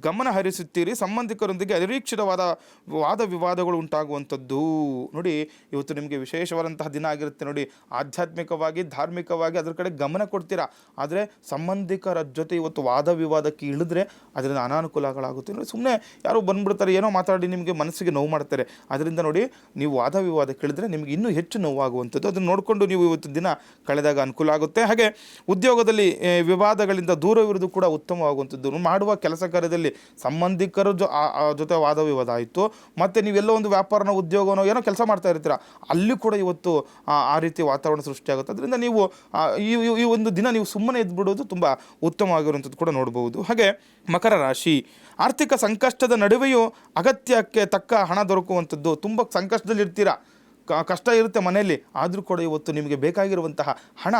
ಗಮನ ಹರಿಸುತ್ತೀರಿ. ಸಂಬಂಧಿಕರೊಂದಿಗೆ ಅನಿರೀಕ್ಷಿತವಾದ ವಾದ ವಿವಾದಗಳು ಉಂಟಾಗುವಂಥದ್ದು. ನೋಡಿ, ಇವತ್ತು ನಿಮಗೆ ವಿಶೇಷವಾದಂತಹ ದಿನ ಆಗಿರುತ್ತೆ. ನೋಡಿ, ಆಧ್ಯಾತ್ಮಿಕವಾಗಿ ಧಾರ್ಮಿಕವಾಗಿ ಅದರ ಕಡೆ ಗಮನ ಕೊಡ್ತೀರಾ. ಆದರೆ ಸಂಬಂಧಿಕರ ಜೊತೆ ಇವತ್ತು ವಾದ ವಿವಾದಕ್ಕೆ ಇಳಿದ್ರೆ ಅದರಿಂದ ಅನಾನುಕೂಲಗಳಾಗುತ್ತೆ. ನೋಡಿ, ಸುಮ್ಮನೆ ಯಾರೋ ಬಂದ್ಬಿಡ್ತಾರೆ, ಏನೋ ಮಾತಾಡಿ ನಿಮಗೆ ಮನಸ್ಸಿಗೆ ನೋವು ಮಾಡ್ತಾರೆ. ಅದರಿಂದ ನೋಡಿ, ನೀವು ವಾದ ವಿವಾದ ಕೇಳಿದ್ರೆ ನಿಮಗೆ ಇನ್ನೂ ಹೆಚ್ಚು ನೋವಾಗುವಂಥದ್ದು. ಅದನ್ನು ನೋಡಿಕೊಂಡು ನೀವು ಇವತ್ತು ದಿನ ಕಳೆದಾಗ ಅನುಕೂಲ ಆಗುತ್ತೆ. ಹಾಗೆ ಉದ್ಯೋಗದಲ್ಲಿ ವಿವಾದಗಳಿಂದ ದೂರವಿರುವುದು ಕೂಡ ಉತ್ತಮವಾಗುವಂಥದ್ದು. ಮಾಡುವ ಕೆಲಸ ಕಾರ್ಯದಲ್ಲಿ ಸಂಬಂಧಿಕರ ಜೊತೆ ವಾದ ವಿವಾದ ಆಯಿತು, ಮತ್ತು ನೀವೆಲ್ಲೋ ಒಂದು ವ್ಯಾಪಾರನೋ ಉದ್ಯೋಗನೋ ಏನೋ ಕೆಲಸ ಮಾಡ್ತಾ ಇರ್ತೀರ, ಅಲ್ಲಿ ಕೂಡ ಇವತ್ತು ಆ ರೀತಿ ವಾತಾವರಣ ಸೃಷ್ಟಿಯಾಗುತ್ತೆ. ಅದರಿಂದ ನೀವು ಈ ಒಂದು ದಿನ ನೀವು ಸುಮ್ಮನೆ ಎದ್ಬಿಡೋದು ತುಂಬ ಉತ್ತಮವಾಗಿರುವಂಥದ್ದು ಕೂಡ ನೋಡ್ಬೋದು. ಹಾಗೆ ಮಕರ ರಾಶಿ, ಆರ್ಥಿಕ ಸಂಕಷ್ಟದ ನಡುವೆಯೂ ಅಗತ್ಯಕ್ಕೆ ತಕ್ಕ ಹಣ ದೊರಕುವಂಥದ್ದು. ತುಂಬ ಸಂಕಷ್ಟದಲ್ಲಿರ್ತೀರ, ಕಷ್ಟ ಇರುತ್ತೆ ಮನೆಯಲ್ಲಿ, ಆದರೂ ಕೂಡ ಇವತ್ತು ನಿಮಗೆ ಬೇಕಾಗಿರುವಂತಹ ಹಣ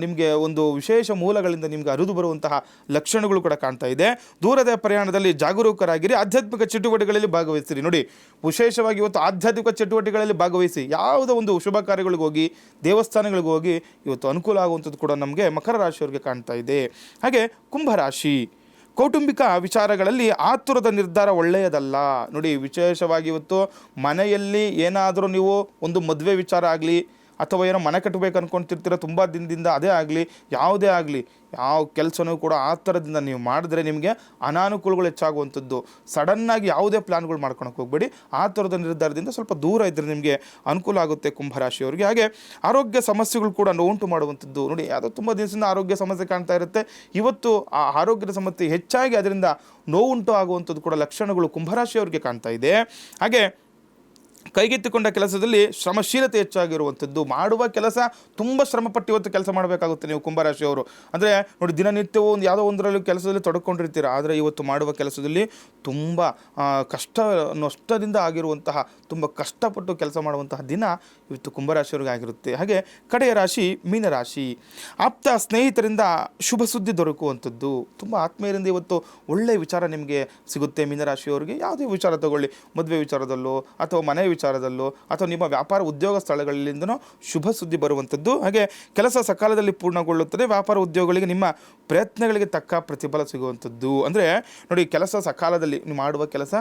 ನಿಮಗೆ ಒಂದು ವಿಶೇಷ ಮೂಲಗಳಿಂದ ನಿಮಗೆ ಹರಿದು ಬರುವಂತಹ ಲಕ್ಷಣಗಳು ಕೂಡ ಕಾಣ್ತಾ ಇದೆ. ದೂರದ ಪ್ರಯಾಣದಲ್ಲಿ ಜಾಗರೂಕರಾಗಿರಿ. ಆಧ್ಯಾತ್ಮಿಕ ಚಟುವಟಿಕೆಗಳಲ್ಲಿ ಭಾಗವಹಿಸಿರಿ. ನೋಡಿ, ವಿಶೇಷವಾಗಿ ಇವತ್ತು ಆಧ್ಯಾತ್ಮಿಕ ಚಟುವಟಿಕೆಗಳಲ್ಲಿ ಭಾಗವಹಿಸಿ. ಯಾವುದೋ ಒಂದು ಶುಭ ಕಾರ್ಯಗಳಿಗೆ ಹೋಗಿ, ದೇವಸ್ಥಾನಗಳಿಗೆ ಹೋಗಿ ಇವತ್ತು ಅನುಕೂಲ ಆಗುವಂಥದ್ದು ಕೂಡ ನಮಗೆ ಮಕರ ರಾಶಿಯವರಿಗೆ ಕಾಣ್ತಾ ಇದೆ. ಹಾಗೆ ಕುಂಭರಾಶಿ, ಕೌಟುಂಬಿಕ ವಿಚಾರಗಳಲ್ಲಿ ಆತುರದ ನಿರ್ಧಾರ ಒಳ್ಳೆಯದಲ್ಲ. ನೋಡಿ, ವಿಶೇಷವಾಗಿ ಇವತ್ತು ಮನೆಯಲ್ಲಿ ಏನಾದರೂ ನೀವು ಒಂದು ಮದುವೆ ವಿಚಾರ ಆಗಲಿ, ಅಥವಾ ಏನೋ ಮನೆ ಕಟ್ಟಬೇಕು ಅಂದ್ಕೊಳ್ತಿರ್ತೀರ ತುಂಬ ದಿನದಿಂದ, ಅದೇ ಆಗಲಿ ಯಾವುದೇ ಆಗಲಿ, ಯಾವ ಕೆಲಸನೂ ಕೂಡ ಆ ಥರದಿಂದ ನೀವು ಮಾಡಿದ್ರೆ ನಿಮಗೆ ಅನಾನುಕೂಲಗಳು ಹೆಚ್ಚಾಗುವಂಥದ್ದು. ಸಡನ್ನಾಗಿ ಯಾವುದೇ ಪ್ಲ್ಯಾನ್ಗಳು ಮಾಡ್ಕೊಳಕ್ಕೆ ಹೋಗಬೇಡಿ. ಆ ಥರದ ನಿರ್ಧಾರದಿಂದ ಸ್ವಲ್ಪ ದೂರ ಇದ್ದರೆ ನಿಮಗೆ ಅನುಕೂಲ ಆಗುತ್ತೆ ಕುಂಭರಾಶಿಯವರಿಗೆ. ಹಾಗೆ ಆರೋಗ್ಯ ಸಮಸ್ಯೆಗಳು ಕೂಡ ಉಂಟು ಮಾಡುವಂಥದ್ದು. ನೋಡಿ, ಯಾವುದೋ ತುಂಬ ದಿವಸದಿಂದ ಆರೋಗ್ಯ ಸಮಸ್ಯೆ ಕಾಣ್ತಾ ಇರುತ್ತೆ, ಇವತ್ತು ಆ ಆರೋಗ್ಯದ ಸಮಸ್ಯೆ ಹೆಚ್ಚಾಗಿ ಅದರಿಂದ ನೋವುಂಟು ಆಗುವಂಥದ್ದು ಕೂಡ ಲಕ್ಷಣಗಳು ಕುಂಭರಾಶಿಯವರಿಗೆ ಕಾಣ್ತಾ ಇದೆ. ಹಾಗೆ ಕೈಗೆತ್ತಿಕೊಂಡ ಕೆಲಸದಲ್ಲಿ ಶ್ರಮಶೀಲತೆ ಹೆಚ್ಚಾಗಿರುವಂಥದ್ದು. ಮಾಡುವ ಕೆಲಸ ತುಂಬ ಶ್ರಮಪಟ್ಟು ಇವತ್ತು ಕೆಲಸ ಮಾಡಬೇಕಾಗುತ್ತೆ ನೀವು ಕುಂಭರಾಶಿಯವರು. ಅಂದರೆ ನೋಡಿ, ದಿನನಿತ್ಯವೂ ಒಂದು ಯಾವುದೋ ಒಂದರಲ್ಲಿ ಕೆಲಸದಲ್ಲಿ ತೊಡಕೊಂಡಿರ್ತೀರ, ಆದರೆ ಇವತ್ತು ಮಾಡುವ ಕೆಲಸದಲ್ಲಿ ತುಂಬ ಕಷ್ಟ ನಷ್ಟದಿಂದ ಆಗಿರುವಂತಹ, ತುಂಬ ಕಷ್ಟಪಟ್ಟು ಕೆಲಸ ಮಾಡುವಂತಹ ದಿನ ಇವತ್ತು ಕುಂಭರಾಶಿಯವರಿಗೆ ಆಗಿರುತ್ತೆ. ಹಾಗೆ ಕಡೆಯ ರಾಶಿ ಮೀನರಾಶಿ. ಆಪ್ತ ಸ್ನೇಹಿತರಿಂದ ಶುಭ ಸುದ್ದಿ ದೊರಕುವಂಥದ್ದು. ತುಂಬ ಆತ್ಮೀಯರಿಂದ ಇವತ್ತು ಒಳ್ಳೆಯ ವಿಚಾರ ನಿಮಗೆ ಸಿಗುತ್ತೆ ಮೀನರಾಶಿಯವರಿಗೆ. ಯಾವುದೇ ವಿಚಾರ ತಗೊಳ್ಳಿ, ಮದುವೆ ವಿಚಾರದಲ್ಲೋ ಅಥವಾ ಮನೆ ವಿಚಾರದಲ್ಲೋ ಅಥವಾ ನಿಮ್ಮ ವ್ಯಾಪಾರ ಉದ್ಯೋಗ ಸ್ಥಳಗಳಿಂದನೋ ಶುಭ ಸುದ್ದಿ ಬರುವಂಥದ್ದು. ಹಾಗೆ ಕೆಲಸ ಸಕಾಲದಲ್ಲಿ ಪೂರ್ಣಗೊಳ್ಳುತ್ತದೆ. ವ್ಯಾಪಾರ ಉದ್ಯೋಗಗಳಿಗೆ ನಿಮ್ಮ ಪ್ರಯತ್ನಗಳಿಗೆ ತಕ್ಕ ಪ್ರತಿಫಲ ಸಿಗುವಂಥದ್ದು. ಅಂದರೆ ನೋಡಿ, ಕೆಲಸ ಸಕಾಲದಲ್ಲಿ ನೀವು ಮಾಡುವ ಕೆಲಸ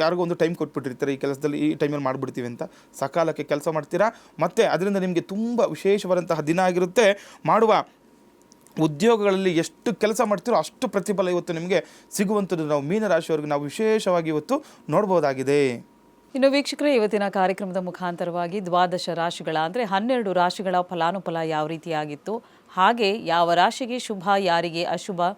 ಯಾರಿಗೂ ಒಂದು ಟೈಮ್ ಕೊಟ್ಬಿಟ್ಟಿರ್ತಾರೆ, ಈ ಕೆಲಸದಲ್ಲಿ ಈ ಟೈಮಲ್ಲಿ ಮಾಡಿಬಿಡ್ತೀವಿ ಅಂತ, ಸಕಾಲಕ್ಕೆ ಕೆಲಸ ಮಾಡ್ತೀರಾ, ಮತ್ತು ಅದರಿಂದ ನಿಮಗೆ ತುಂಬ ವಿಶೇಷವಾದಂತಹ ದಿನ ಆಗಿರುತ್ತೆ. ಮಾಡುವ ಉದ್ಯೋಗಗಳಲ್ಲಿ ಎಷ್ಟು ಕೆಲಸ ಮಾಡ್ತೀರೋ ಅಷ್ಟು ಪ್ರತಿಫಲ ಇವತ್ತು ನಿಮಗೆ ಸಿಗುವಂಥದ್ದು ನಾವು ಮೀನರಾಶಿಯವರಿಗೆ ನಾವು ವಿಶೇಷವಾಗಿ ಇವತ್ತು ನೋಡ್ಬೋದಾಗಿದೆ. ಇನ್ನು ವೀಕ್ಷಕರೇ, ಇವತ್ತಿನ ಕಾರ್ಯಕ್ರಮದ ಮುಖಾಂತರವಾಗಿ 12 ರಾಶಿಗಳ ಅಂದರೆ 12 ರಾಶಿಗಳ ಫಲಾನುಫಲ ಯಾವ ರೀತಿಯಾಗಿತ್ತು, ಹಾಗೆ ಯಾವ ರಾಶಿಗೆ ಶುಭ ಯಾರಿಗೆ ಅಶುಭ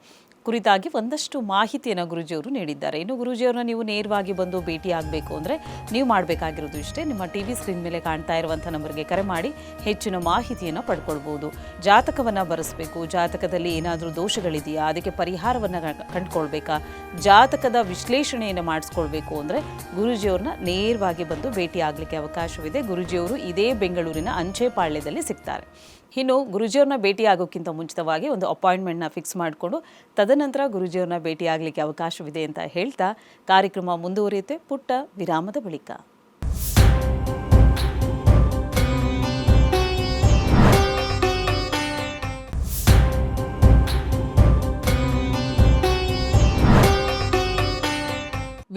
ಕುರಿತಾಗಿ ಒಂದಷ್ಟು ಮಾಹಿತಿಯನ್ನು ಗುರೂಜಿಯವರು ನೀಡಿದ್ದಾರೆ. ಇನ್ನು ಗುರೂಜಿಯವ್ರನ್ನ ನೀವು ನೇರವಾಗಿ ಬಂದು ಭೇಟಿ ಆಗಬೇಕು ಅಂದರೆ ನೀವು ಮಾಡಬೇಕಾಗಿರೋದು ಇಷ್ಟೇ, ನಿಮ್ಮ ಟಿ.ವಿ ಸ್ಕ್ರೀನ್ ಮೇಲೆ ಕಾಣ್ತಾ ಇರುವಂಥ ನಂಬರ್ಗೆ ಕರೆ ಮಾಡಿ ಹೆಚ್ಚಿನ ಮಾಹಿತಿಯನ್ನು ಪಡ್ಕೊಳ್ಬೋದು. ಜಾತಕವನ್ನು ಬರೆಸಬೇಕು, ಜಾತಕದಲ್ಲಿ ಏನಾದರೂ ದೋಷಗಳಿದೆಯಾ, ಅದಕ್ಕೆ ಪರಿಹಾರವನ್ನು ಕಂಡುಕೊಳ್ಬೇಕಾ, ಜಾತಕದ ವಿಶ್ಲೇಷಣೆಯನ್ನು ಮಾಡಿಸ್ಕೊಳ್ಬೇಕು ಅಂದರೆ ಗುರೂಜಿಯವ್ರನ್ನ ನೇರವಾಗಿ ಬಂದು ಭೇಟಿ ಆಗಲಿಕ್ಕೆ ಅವಕಾಶವಿದೆ. ಗುರೂಜಿಯವರು ಇದೇ ಬೆಂಗಳೂರಿನ ಅಂಚೆಪಾಳ್ಯದಲ್ಲಿ ಸಿಗ್ತಾರೆ. ಇನ್ನು ಗುರೂಜಿಯವ್ರನ್ನ ಭೇಟಿ ಆಗೋಕ್ಕಿಂತ ಮುಂಚಿತವಾಗಿ ಒಂದು ಅಪಾಯಿಂಟ್ಮೆಂಟ್ನ ಫಿಕ್ಸ್ ಮಾಡಿಕೊಂಡು ತದನಂತರ ಗುರೂಜಿಯವ್ರನ್ನ ಭೇಟಿ ಆಗಲಿಕ್ಕೆ ಅವಕಾಶವಿದೆ ಅಂತ ಹೇಳ್ತಾ ಕಾರ್ಯಕ್ರಮ ಮುಂದುವರಿಯುತ್ತೆ ಪುಟ್ಟ ವಿರಾಮದ ಬಳಿಕ.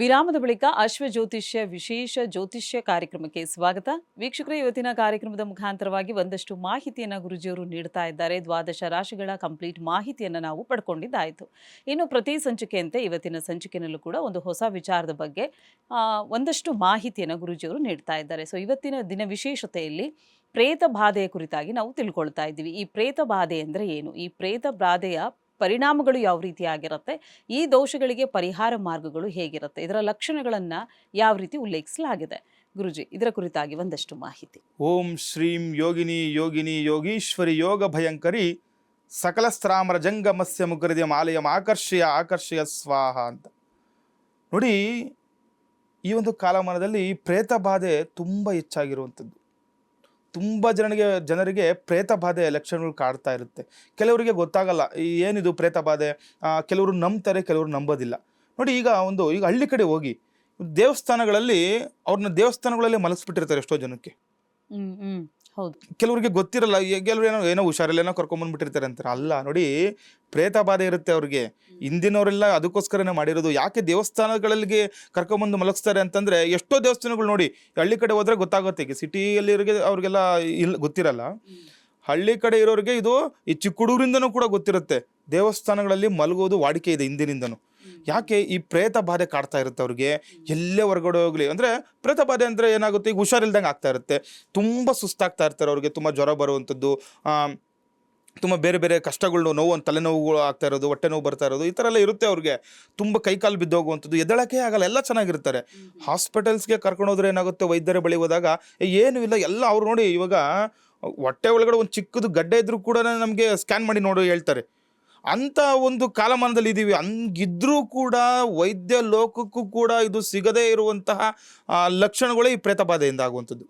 ವಿರಾಮದ ಬಳಿಕ ಅಶ್ವ ಜ್ಯೋತಿಷ್ಯ ವಿಶೇಷ ಜ್ಯೋತಿಷ್ಯ ಕಾರ್ಯಕ್ರಮಕ್ಕೆ ಸ್ವಾಗತ. ವೀಕ್ಷಕರೇ, ಇವತ್ತಿನ ಕಾರ್ಯಕ್ರಮದ ಮುಖಾಂತರವಾಗಿ ಒಂದಷ್ಟು ಮಾಹಿತಿಯನ್ನು ಗುರೂಜಿಯವರು ನೀಡ್ತಾ ಇದ್ದಾರೆ. 12 ರಾಶಿಗಳ ಕಂಪ್ಲೀಟ್ ಮಾಹಿತಿಯನ್ನು ನಾವು ಪಡ್ಕೊಂಡಿದ್ದಾಯಿತು. ಇನ್ನು ಪ್ರತಿ ಸಂಚಿಕೆಯಂತೆ ಇವತ್ತಿನ ಸಂಚಿಕೆಯಲ್ಲೂ ಕೂಡ ಒಂದು ಹೊಸ ವಿಚಾರದ ಬಗ್ಗೆ ಒಂದಷ್ಟು ಮಾಹಿತಿಯನ್ನು ಗುರೂಜಿಯವರು ನೀಡ್ತಾ ಇದ್ದಾರೆ. ಸೊ ಇವತ್ತಿನ ದಿನ ವಿಶೇಷತೆಯಲ್ಲಿ ಪ್ರೇತ ಬಾಧೆಯ ಕುರಿತಾಗಿ ನಾವು ತಿಳ್ಕೊಳ್ತಾ ಇದ್ದೀವಿ. ಈ ಪ್ರೇತ ಬಾಧೆ ಅಂದರೆ ಏನು, ಈ ಪ್ರೇತ ಬಾಧೆಯ ಪರಿಣಾಮಗಳು ಯಾವ ರೀತಿಯಾಗಿರುತ್ತೆ, ಈ ದೋಷಗಳಿಗೆ ಪರಿಹಾರ ಮಾರ್ಗಗಳು ಹೇಗಿರುತ್ತೆ, ಇದರ ಲಕ್ಷಣಗಳನ್ನು ಯಾವ ರೀತಿ ಉಲ್ಲೇಖಿಸಲಾಗಿದೆ. ಗುರುಜಿ, ಇದರ ಕುರಿತಾಗಿ ಒಂದಷ್ಟು ಮಾಹಿತಿ. ಓಂ ಶ್ರೀಂ ಯೋಗಿನಿ ಯೋಗಿನಿ ಯೋಗೀಶ್ವರಿ ಯೋಗ ಭಯಂಕರಿ ಸಕಲ ಸ್ತ್ರಾಮರ ಜಂಗಮಸ್ಯ ಮುಖರಿದ ಮಾಲಯಂ ಆಕರ್ಷಯ ಸ್ವಾಹ ಅಂತ ನೋಡಿ. ಈ ಒಂದು ಕಾಲಮಾನದಲ್ಲಿ ಪ್ರೇತ ಬಾಧೆ ತುಂಬ ಹೆಚ್ಚಾಗಿರುವಂಥದ್ದು. ತುಂಬ ಜನರಿಗೆ ಪ್ರೇತ ಬಾಧೆ ಲಕ್ಷಣಗಳು ಕಾಡ್ತಾ ಇರುತ್ತೆ. ಕೆಲವರಿಗೆ ಗೊತ್ತಾಗಲ್ಲ ಏನಿದು ಪ್ರೇತ ಬಾಧೆ. ಕೆಲವರು ನಂಬ್ತಾರೆ, ಕೆಲವರು ನಂಬೋದಿಲ್ಲ. ನೋಡಿ, ಈಗ ಹಳ್ಳಿ ಕಡೆ ಹೋಗಿ ದೇವಸ್ಥಾನಗಳಲ್ಲಿ ಅವ್ರನ್ನ ದೇವಸ್ಥಾನಗಳಲ್ಲಿ ಮಲಗಿಸ್ಬಿಟ್ಟಿರ್ತಾರೆ ಎಷ್ಟೋ ಜನಕ್ಕೆ. ಹೌದು, ಕೆಲವರಿಗೆ ಗೊತ್ತಿರಲ್ಲ, ಕೆಲವರು ಏನೋ ಹುಷಾರಿಲ್ಲ, ಏನೋ ಕರ್ಕೊಂಬಂದ್ಬಿಟ್ಟಿರ್ತಾರೆ ಅಂತಾರೆ. ಅಲ್ಲ ನೋಡಿ, ಪ್ರೇತ ಬಾಧೆ ಇರುತ್ತೆ ಅವ್ರಿಗೆ. ಹಿಂದಿನವರೆಲ್ಲ ಅದಕ್ಕೋಸ್ಕರನೇ ಮಾಡಿರೋದು. ಯಾಕೆ ದೇವಸ್ಥಾನಗಳಿಗೆ ಕರ್ಕೊಂಬಂದು ಮಲಗಿಸ್ತಾರೆ ಅಂತಂದ್ರೆ, ಎಷ್ಟೋ ದೇವಸ್ಥಾನಗಳು ನೋಡಿ ಹಳ್ಳಿ ಕಡೆ ಹೋದ್ರೆ ಗೊತ್ತಾಗುತ್ತೆ. ಈಗ ಸಿಟಿಯಲ್ಲಿ ಅವ್ರಿಗೆಲ್ಲ ಗೊತ್ತಿರಲ್ಲ. ಹಳ್ಳಿ ಕಡೆ ಇರೋರಿಗೆ ಇದು ಈ ಚಿಕ್ಕ ಹುಡುಗರಿಂದನೂ ಕೂಡ ಗೊತ್ತಿರುತ್ತೆ. ದೇವಸ್ಥಾನಗಳಲ್ಲಿ ಮಲಗೋದು ವಾಡಿಕೆ ಇದೆ ಹಿಂದಿನಿಂದನೂ. ಯಾಕೆ ಈ ಪ್ರೇತ ಬಾಧೆ ಕಾಡ್ತಾ ಇರುತ್ತೆ ಅವ್ರಿಗೆ. ಎಲ್ಲೇ ಹೊರಗಡೆ ಹೋಗ್ಲಿ ಅಂದರೆ ಪ್ರೇತ ಬಾಧೆ ಅಂದರೆ ಏನಾಗುತ್ತೆ, ಈಗ ಹುಷಾರಿಲ್ದಂಗೆ ಆಗ್ತಾ ಇರುತ್ತೆ, ತುಂಬ ಸುಸ್ತಾಗ್ತಾ ಇರ್ತಾರೆ ಅವ್ರಿಗೆ, ತುಂಬ ಜ್ವರ ಬರುವಂಥದ್ದು, ತುಂಬ ಬೇರೆ ಬೇರೆ ಕಷ್ಟಗಳು, ನೋವು, ತಲೆನೋವುಗಳು ಆಗ್ತಾ ಇರೋದು, ಹೊಟ್ಟೆ ನೋವು ಬರ್ತಾ ಇರೋದು, ಈ ಥರ ಎಲ್ಲ ಇರುತ್ತೆ ಅವ್ರಿಗೆ. ತುಂಬ ಕೈಕಾಲು ಬಿದ್ದೋಗುವಂಥದ್ದು, ಎದ್ದಳಕ್ಕೆ ಆಗಲ್ಲ, ಎಲ್ಲ ಚೆನ್ನಾಗಿರ್ತಾರೆ. ಹಾಸ್ಪಿಟಲ್ಸ್ಗೆ ಕರ್ಕೊಂಡೋದ್ರೆ ಏನಾಗುತ್ತೆ, ವೈದ್ಯರ ಬಳಿ ಹೋದಾಗ ಏನೂ ಇಲ್ಲ, ಎಲ್ಲ ಅವ್ರು ನೋಡಿ ಇವಾಗ ಹೊಟ್ಟೆ ಒಳಗಡೆ ಒಂದು ಚಿಕ್ಕದು ಗಡ್ಡೆ ಇದ್ರೂ ಕೂಡ ನಮಗೆ ಸ್ಕ್ಯಾನ್ ಮಾಡಿ ನೋಡಿ ಹೇಳ್ತಾರೆ. ಅಂಥ ಒಂದು ಕಾಲಮಾನದಲ್ಲಿ ಇದ್ದೀವಿ. ಹಂಗಿದ್ರೂ ಕೂಡ ವೈದ್ಯ ಲೋಕಕ್ಕೂ ಕೂಡ ಇದು ಸಿಗದೇ ಇರುವಂತಹ ಲಕ್ಷಣಗಳೇ ಈ ಪ್ರೇತ ಬಾಧೆಯಿಂದ ಆಗುವಂಥದ್ದು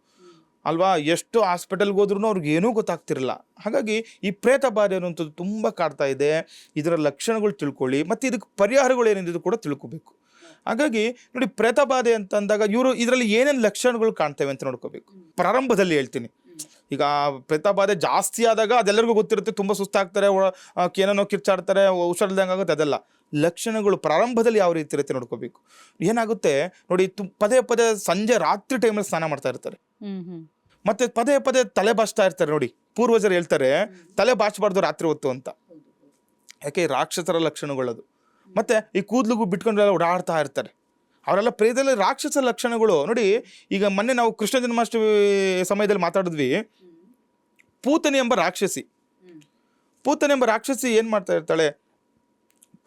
ಅಲ್ವಾ. ಎಷ್ಟು ಹಾಸ್ಪಿಟಲ್ಗೆ ಹೋದ್ರೂ ಅವ್ರಿಗೆ ಏನೂ ಗೊತ್ತಾಗ್ತಿರಲ್ಲ. ಹಾಗಾಗಿ ಈ ಪ್ರೇತ ಬಾಧೆ ಅನ್ನುವಂಥದ್ದು ತುಂಬ ಕಾಡ್ತಾ ಇದೆ. ಇದರ ಲಕ್ಷಣಗಳು ತಿಳ್ಕೊಳ್ಳಿ, ಮತ್ತು ಇದಕ್ಕೆ ಪರಿಹಾರಗಳು ಏನಿದೆ ಕೂಡ ತಿಳ್ಕೊಬೇಕು. ಹಾಗಾಗಿ ನೋಡಿ, ಪ್ರೇತ ಬಾಧೆ ಅಂತ ಅಂದಾಗ ಇದರಲ್ಲಿ ಏನೇನು ಲಕ್ಷಣಗಳು ಕಾಣ್ತೇವೆ ಅಂತ ನೋಡ್ಕೋಬೇಕು. ಪ್ರಾರಂಭದಲ್ಲಿ ಹೇಳ್ತೀನಿ. ಈಗ ಪ್ರೇತ ಬಾಧೆ ಜಾಸ್ತಿ ಆದಾಗ ಅದೆಲ್ಲರಿಗೂ ಗೊತ್ತಿರುತ್ತೆ, ತುಂಬ ಸುಸ್ತಾಗ್ತಾರೆ, ಏನೇನೋ ಕಿರ್ಚಾಡ್ತಾರೆ, ಹುಷಾರಿಲ್ದಂಗೆ ಆಗುತ್ತೆ. ಅದೆಲ್ಲ ಲಕ್ಷಣಗಳು ಪ್ರಾರಂಭದಲ್ಲಿ ಯಾವ ರೀತಿ ಇರುತ್ತೆ ನೋಡ್ಕೋಬೇಕು. ಏನಾಗುತ್ತೆ ನೋಡಿ, ಪದೇ ಪದೇ ಸಂಜೆ ರಾತ್ರಿ ಟೈಮಲ್ಲಿ ಸ್ನಾನ ಮಾಡ್ತಾ ಇರ್ತಾರೆ, ಮತ್ತೆ ಪದೇ ಪದೇ ತಲೆ ಬಾಚ್ತಾ ಇರ್ತಾರೆ. ನೋಡಿ, ಪೂರ್ವಜರು ಹೇಳ್ತಾರೆ ತಲೆ ಬಾಚಬಾರ್ದು ರಾತ್ರಿ ಹೊತ್ತು ಅಂತ. ಯಾಕೆ, ರಾಕ್ಷಸರ ಲಕ್ಷಣಗಳದು. ಮತ್ತೆ ಈ ಕೂದಲಿಗೂ ಬಿಟ್ಕೊಂಡ್ರೆಲ್ಲ ಓಡಾಡ್ತಾ ಇರ್ತಾರೆ, ಅವರೆಲ್ಲ ಪ್ರೇತದಲ್ಲಿ ರಾಕ್ಷಸ ಲಕ್ಷಣಗಳು. ನೋಡಿ, ಈಗ ಮೊನ್ನೆ ನಾವು ಕೃಷ್ಣ ಜನ್ಮಾಷ್ಟಮಿ ಸಮಯದಲ್ಲಿ ಮಾತಾಡಿದ್ವಿ. ಪೂತನಿ ಎಂಬ ರಾಕ್ಷಸಿ ಏನು ಮಾಡ್ತಾ ಇರ್ತಾಳೆ,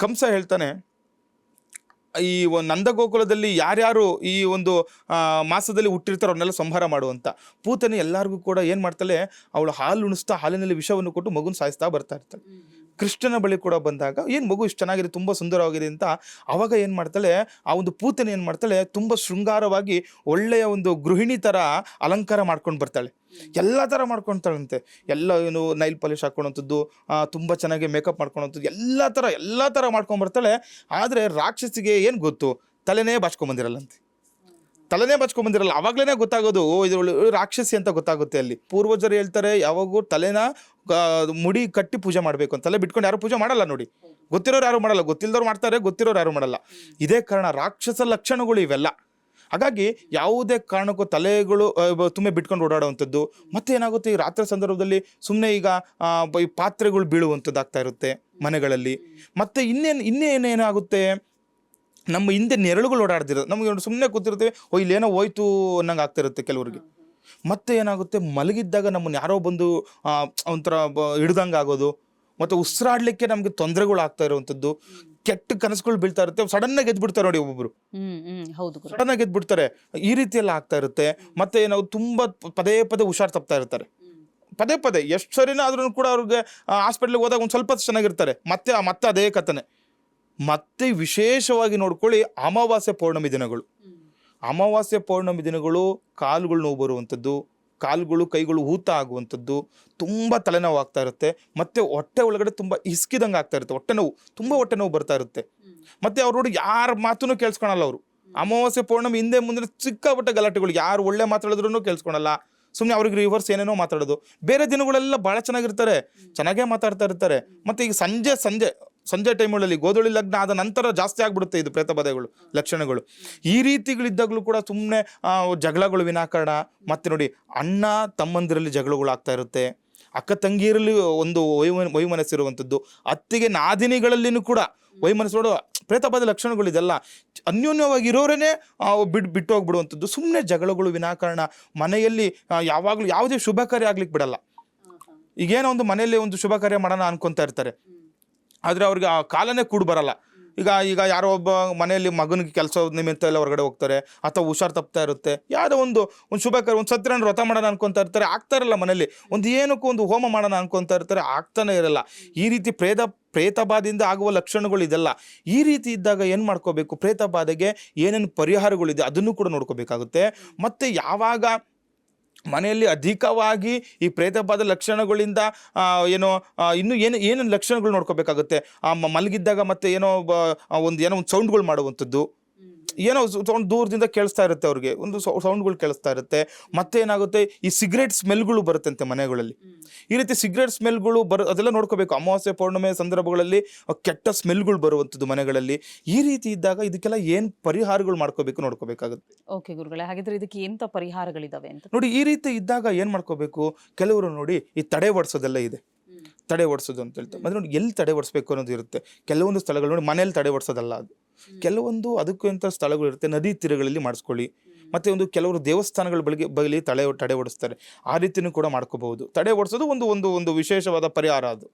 ಕಂಸ ಹೇಳ್ತಾನೆ, ಈ ನಂದಗೋಕುಲದಲ್ಲಿ ಯಾರ್ಯಾರು ಈ ಒಂದು ಮಾಸದಲ್ಲಿ ಹುಟ್ಟಿರ್ತಾರೋ ಅವ್ರನ್ನೆಲ್ಲ ಸಂಹಾರ ಮಾಡುವಂತ ಪೂತನೆ ಎಲ್ಲರಿಗೂ ಕೂಡ ಏನು ಮಾಡ್ತಾಳೆ, ಅವಳು ಹಾಲು ಉಣಿಸ್ತಾ ಹಾಲಿನಲ್ಲಿ ವಿಷವನ್ನು ಕೊಟ್ಟು ಮಗುನ ಸಾಯಿಸ್ತಾ ಬರ್ತಾ ಇರ್ತಾಳೆ. ಕೃಷ್ಣನ ಬಳಿ ಕೂಡ ಬಂದಾಗ ಏನು ಮಗು ಇಷ್ಟು ಚೆನ್ನಾಗಿದೆ, ತುಂಬ ಸುಂದರವಾಗಿದೆ ಅಂತ ಅವಾಗ ಏನು ಮಾಡ್ತಾಳೆ, ಆ ಒಂದು ಪೂತನೆ ಏನು ಮಾಡ್ತಾಳೆ, ತುಂಬ ಶೃಂಗಾರವಾಗಿ ಒಳ್ಳೆಯ ಒಂದು ಗೃಹಿಣಿ ಥರ ಅಲಂಕಾರ ಮಾಡ್ಕೊಂಡು ಬರ್ತಾಳೆ. ಎಲ್ಲ ಥರ ಮಾಡ್ಕೊತಾಳಂತೆ. ಎಲ್ಲ ಏನು ನೈಲ್ ಪಾಲಿಶ್ ಹಾಕೊಳ್ಳೋಂಥದ್ದು, ತುಂಬ ಚೆನ್ನಾಗಿ ಮೇಕಪ್ ಮಾಡ್ಕೊಳೋಂಥದ್ದು, ಎಲ್ಲ ಥರ ಮಾಡ್ಕೊಂಡು ಬರ್ತಾಳೆ. ಆದರೆ ರಾಕ್ಷಸಿಗೆ ಏನು ಗೊತ್ತು, ತಲೆನೇ ಬಾಚ್ಕೊಂಬಂದಿರಲ್ಲಂತೆ. ತಲೆನೇ ಬಚ್ಕೊಂಬಂದಿರಲ್ಲ. ಅವಾಗ್ಲೇ ಗೊತ್ತಾಗೋದು ಇದು ರಾಕ್ಷಸಿ ಅಂತ ಗೊತ್ತಾಗುತ್ತೆ. ಅಲ್ಲಿ ಪೂರ್ವಜರು ಹೇಳ್ತಾರೆ, ಯಾವಾಗೂ ತಲೆನ ಮುಡಿ ಕಟ್ಟಿ ಪೂಜೆ ಮಾಡಬೇಕು ಅಂತ. ತಲೆ ಬಿಟ್ಕೊಂಡು ಯಾರು ಪೂಜೆ ಮಾಡಲ್ಲ ನೋಡಿ. ಗೊತ್ತಿರೋರು ಯಾರು ಮಾಡಲ್ಲ, ಗೊತ್ತಿಲ್ಲದವ್ರು ಮಾಡ್ತಾರೆ, ಗೊತ್ತಿರೋರು ಯಾರು ಮಾಡಲ್ಲ. ಇದೇ ಕಾರಣ, ರಾಕ್ಷಸ ಲಕ್ಷಣಗಳು ಇವೆಲ್ಲ. ಹಾಗಾಗಿ ಯಾವುದೇ ಕಾರಣಕ್ಕೂ ತಲೆಗಳು ತುಂಬ ಬಿಟ್ಕೊಂಡು ಓಡಾಡುವಂಥದ್ದು. ಮತ್ತೆ ಏನಾಗುತ್ತೆ, ಈ ರಾತ್ರಿ ಸಂದರ್ಭದಲ್ಲಿ ಸುಮ್ಮನೆ ಈಗ ಈ ಪಾತ್ರೆಗಳು ಬೀಳುವಂಥದ್ದು ಆಗ್ತಾ ಇರುತ್ತೆ ಮನೆಗಳಲ್ಲಿ. ಮತ್ತೆ ಇನ್ನೇನೇನಾಗುತ್ತೆ, ನಮ್ಮ ಹಿಂದೆ ನೆರಳುಗಳು ಓಡಾಡ್ತಿರೋದು, ನಮಗೆ ಸುಮ್ಮನೆ ಕೂತಿರ್ತೀವಿ, ಇಲ್ಲೇನೋ ಹೋಯ್ತು ಅನ್ನಂಗೆ ಆಗ್ತಿರುತ್ತೆ ಕೆಲವರಿಗೆ. ಮತ್ತೆ ಏನಾಗುತ್ತೆ, ಮಲಗಿದ್ದಾಗ ನಮ್ಮನ್ನು ಯಾರೋ ಬಂದು ಒಂಥರ ಹಿಡ್ದಂಗೆ ಆಗೋದು, ಮತ್ತು ಉಸಿರಾಡ್ಲಿಕ್ಕೆ ನಮಗೆ ತೊಂದರೆಗಳು ಆಗ್ತಾ ಇರುವಂಥದ್ದು, ಕೆಟ್ಟ ಕನಸುಗಳು ಬೀಳ್ತಾ ಇರುತ್ತೆ. ಸಡನ್ನಾಗಿ ಎದ್ಬಿಡ್ತಾರೆ ನೋಡಿ, ಒಬ್ಬೊಬ್ರು ಸಡನ್ನಾಗಿ ಎದ್ಬಿಡ್ತಾರೆ. ಈ ರೀತಿ ಎಲ್ಲ ಆಗ್ತಾ ಇರುತ್ತೆ. ಮತ್ತೆ ನಾವು ತುಂಬ ಪದೇ ಹುಷಾರು ತಪ್ತಾ ಇರ್ತಾರೆ. ಪದೇ ಎಷ್ಟು ಸರಿನ ಆದ್ರೂ ಕೂಡ ಅವ್ರಿಗೆ ಹಾಸ್ಪಿಟ್ಲಿಗೆ ಹೋದಾಗ ಒಂದು ಸ್ವಲ್ಪ ಚೆನ್ನಾಗಿರ್ತಾರೆ, ಮತ್ತೆ ಅದೇ ಕಥನೆ. ಮತ್ತೆ ವಿಶೇಷವಾಗಿ ನೋಡ್ಕೊಳ್ಳಿ, ಅಮಾವಾಸ್ಯೆ ಪೌರ್ಣಮಿ ದಿನಗಳು. ಅಮಾವಾಸ್ಯೆ ಪೌರ್ಣಮಿ ದಿನಗಳು ಕಾಲುಗಳು ನೋವು ಬರುವಂಥದ್ದು, ಕಾಲುಗಳು ಕೈಗಳು ಊತ ಆಗುವಂಥದ್ದು, ತುಂಬ ತಲೆನೋವು ಆಗ್ತಾ ಇರುತ್ತೆ. ಮತ್ತು ಹೊಟ್ಟೆ ಒಳಗಡೆ ತುಂಬ ಹಿಸ್ಕಿದಂಗೆ ಆಗ್ತಾ ಇರುತ್ತೆ, ಹೊಟ್ಟೆ ನೋವು ಬರ್ತಾ ಇರುತ್ತೆ. ಮತ್ತು ಅವ್ರು ನೋಡಿ ಯಾರ ಮಾತನ್ನು ಕೇಳಿಸ್ಕೊಳಲ್ಲ ಅವರು. ಅಮಾವಾಸ್ಯೆ ಪೌರ್ಣಮಿ ಹಿಂದೆ ಮುಂದೆ ಸಿಕ್ಕಾಪಟ್ಟೆ ಗಲಾಟೆಗಳು, ಯಾರು ಒಳ್ಳೆ ಮಾತಾಡಿದ್ರೂ ಕೇಳಿಸ್ಕೊಳಲ್ಲ, ಸುಮ್ಮನೆ ಅವ್ರಿಗೆ ರಿವರ್ಸ್ ಏನೇನೋ ಮಾತಾಡೋದು. ಬೇರೆ ದಿನಗಳೆಲ್ಲ ಭಾಳ ಚೆನ್ನಾಗಿರ್ತಾರೆ, ಚೆನ್ನಾಗೇ ಮಾತಾಡ್ತಾ ಇರ್ತಾರೆ. ಮತ್ತು ಈಗ ಸಂಜೆ ಟೈಮ್ಗಳಲ್ಲಿ ಗೋಧೂಳಿ ಲಗ್ನ ಆದ ನಂತರ ಜಾಸ್ತಿ ಆಗ್ಬಿಡುತ್ತೆ ಇದು ಪ್ರೇತಬಾಧೆಗಳು ಲಕ್ಷಣಗಳು. ಈ ರೀತಿಗಳಿದ್ದಾಗಲೂ ಕೂಡ ಸುಮ್ಮನೆ ಜಗಳಗಳು ವಿನಾಕಾರಣ. ಮತ್ತೆ ನೋಡಿ, ಅಣ್ಣ ತಮ್ಮಂದಿರಲ್ಲಿ ಜಗಳಗಳು ಆಗ್ತಾ ಇರುತ್ತೆ, ಅಕ್ಕ ತಂಗಿಯರಲ್ಲಿ ಒಂದು ವೈಮನಸ್ಸಿರುವಂಥದ್ದು, ಅತ್ತಿಗೆ ನಾದಿನಿಗಳಲ್ಲಿನೂ ಕೂಡ ವೈಮನಸ್ಸೋಡು ಪ್ರೇತಬಾಧೆ ಲಕ್ಷಣಗಳು. ಇದೆಲ್ಲ ಅನ್ಯೋನ್ಯವಾಗಿ ಇರೋರೇ ಬಿಟ್ಟು ಹೋಗ್ಬಿಡುವಂಥದ್ದು, ಸುಮ್ಮನೆ ಜಗಳಗಳು ವಿನಾಕಾರಣ. ಮನೆಯಲ್ಲಿ ಯಾವಾಗಲೂ ಯಾವುದೇ ಶುಭ ಕಾರ್ಯ ಆಗ್ಲಿಕ್ಕೆ ಬಿಡಲ್ಲ. ಈಗೇನೋ ಒಂದು ಮನೆಯಲ್ಲಿ ಒಂದು ಶುಭ ಕಾರ್ಯ ಮಾಡೋಣ ಅನ್ಕೊತಾ ಇರ್ತಾರೆ, ಆದರೆ ಅವ್ರಿಗೆ ಆ ಕಾಲನೇ ಕೂಡು ಬರಲ್ಲ. ಈಗ ಯಾರೋ ಒಬ್ಬ ಮನೆಯಲ್ಲಿ ಮಗನಿಗೆ ಕೆಲಸ ನಿಮಿತ್ತ ಎಲ್ಲ ಹೊರಗಡೆ ಹೋಗ್ತಾರೆ, ಅಥವಾ ಹುಷಾರು ತಪ್ತಾ ಇರುತ್ತೆ, ಯಾವುದೋ ಒಂದು ಶುಭ ಕಾರ್ಯ, ಒಂದು ಸತ್ಯನಾರಾಯಣ ವ್ರತ ಮಾಡೋಣ ಅನ್ಕೊತಾ ಇರ್ತಾರೆ, ಆಗ್ತಾ ಇರಲ್ಲ. ಮನೇಲಿ ಏನಕ್ಕೂ ಒಂದು ಹೋಮ ಮಾಡೋಣ ಅನ್ಕೊತಾ ಇರ್ತಾರೆ, ಆಗ್ತಾನೆ ಇರಲ್ಲ. ಈ ರೀತಿ ಪ್ರೇತಬಾಧೆಯಿಂದ ಆಗುವ ಲಕ್ಷಣಗಳು ಇದೆಲ್ಲ. ಈ ರೀತಿ ಇದ್ದಾಗ ಏನು ಮಾಡ್ಕೋಬೇಕು, ಪ್ರೇತಬಾಧೆಗೆ ಏನೇನು ಪರಿಹಾರಗಳಿದೆ ಅದನ್ನು ಕೂಡ ನೋಡ್ಕೋಬೇಕಾಗುತ್ತೆ. ಮತ್ತು ಯಾವಾಗ ಮನೆಯಲ್ಲಿ ಅಧಿಕವಾಗಿ ಈ ಪ್ರೇತಬಾಧೆ ಲಕ್ಷಣಗಳಿಂದ ಇನ್ನೂ ಏನೇನು ಲಕ್ಷಣಗಳು ನೋಡ್ಕೋಬೇಕಾಗುತ್ತೆ. ಮಲಗಿದ್ದಾಗ ಮತ್ತೆ ಏನೋ ಒಂದು ಸೌಂಡ್ಗಳು ಮಾಡುವಂಥದ್ದು, ಏನೋ ಸೌಂಡ್ ದೂರದಿಂದ ಕೇಳಿಸ್ತಾ ಇರುತ್ತೆ, ಅವ್ರಿಗೆ ಒಂದು ಸೌಂಡ್ಗಳು ಕೇಳಿಸ್ತಾ ಇರುತ್ತೆ. ಮತ್ತೆ ಏನಾಗುತ್ತೆ, ಈ ಸಿಗರೇಟ್ ಸ್ಮೆಲ್ಗಳು ಬರುತ್ತಂತೆ ಮನೆಗಳಲ್ಲಿ. ಈ ರೀತಿ ಸಿಗರೇಟ್ ಸ್ಮೆಲ್ಗಳು ಅದೆಲ್ಲ ನೋಡ್ಕೋಬೇಕು. ಅಮಾವಾಸ್ಯೆ ಪೌರ್ಣಮಿ ಸಂದರ್ಭಗಳಲ್ಲಿ ಕೆಟ್ಟ ಸ್ಮೆಲ್ಗಳು ಬರುವಂಥದ್ದು ಮನೆಗಳಲ್ಲಿ. ಈ ರೀತಿ ಇದ್ದಾಗ ಇದಕ್ಕೆಲ್ಲ ಏನು ಪರಿಹಾರಗಳು ನೋಡ್ಕೋಬೇಕಾಗುತ್ತೆ. ಓಕೆ ಗುರುಗಳೇ, ಹಾಗಿದ್ರೆ ಇದಕ್ಕೆ ಎಂಥ ಪರಿಹಾರಗಳಿದಾವೆ ಅಂತ ನೋಡಿ. ಈ ರೀತಿ ಇದ್ದಾಗ ಏನು ಮಾಡ್ಕೋಬೇಕು, ಕೆಲವರು ನೋಡಿ ಈ ತಡೆ ಓಡಿಸೋದೆಲ್ಲ ಇದೆ. ತಡೆ ಓಡಿಸೋದು ಅಂತ ಹೇಳ್ತಾರೆ. ಮತ್ತೆ ನೋಡಿ, ಎಲ್ಲಿ ತಡೆ ಓಡಿಸ್ಬೇಕು ಅನ್ನೋದು ಇರುತ್ತೆ. ಕೆಲವೊಂದು ಸ್ಥಳಗಳು ನೋಡಿ, ಮನೇಲಿ ತಡೆ ಓಡಿಸೋದಲ್ಲ ಅದು. ಕೆಲವೊಂದು ಅದಕ್ಕಂಥ ಸ್ಥಳಗಳು ಇರುತ್ತೆ, ನದಿ ತೀರಗಳಲ್ಲಿ ಮಾಡಿಸ್ಕೊಳ್ಳಿ. ಮತ್ತು ಕೆಲವರು ದೇವಸ್ಥಾನಗಳ ಬಳಿ ತಡೆ ಓಡಿಸ್ತಾರೆ, ಆ ರೀತಿಯೂ ಕೂಡ ಮಾಡ್ಕೋಬಹುದು. ತಡೆ ಓಡಿಸೋದು ಒಂದು ವಿಶೇಷವಾದ ಪರಿಹಾರ ಅದು.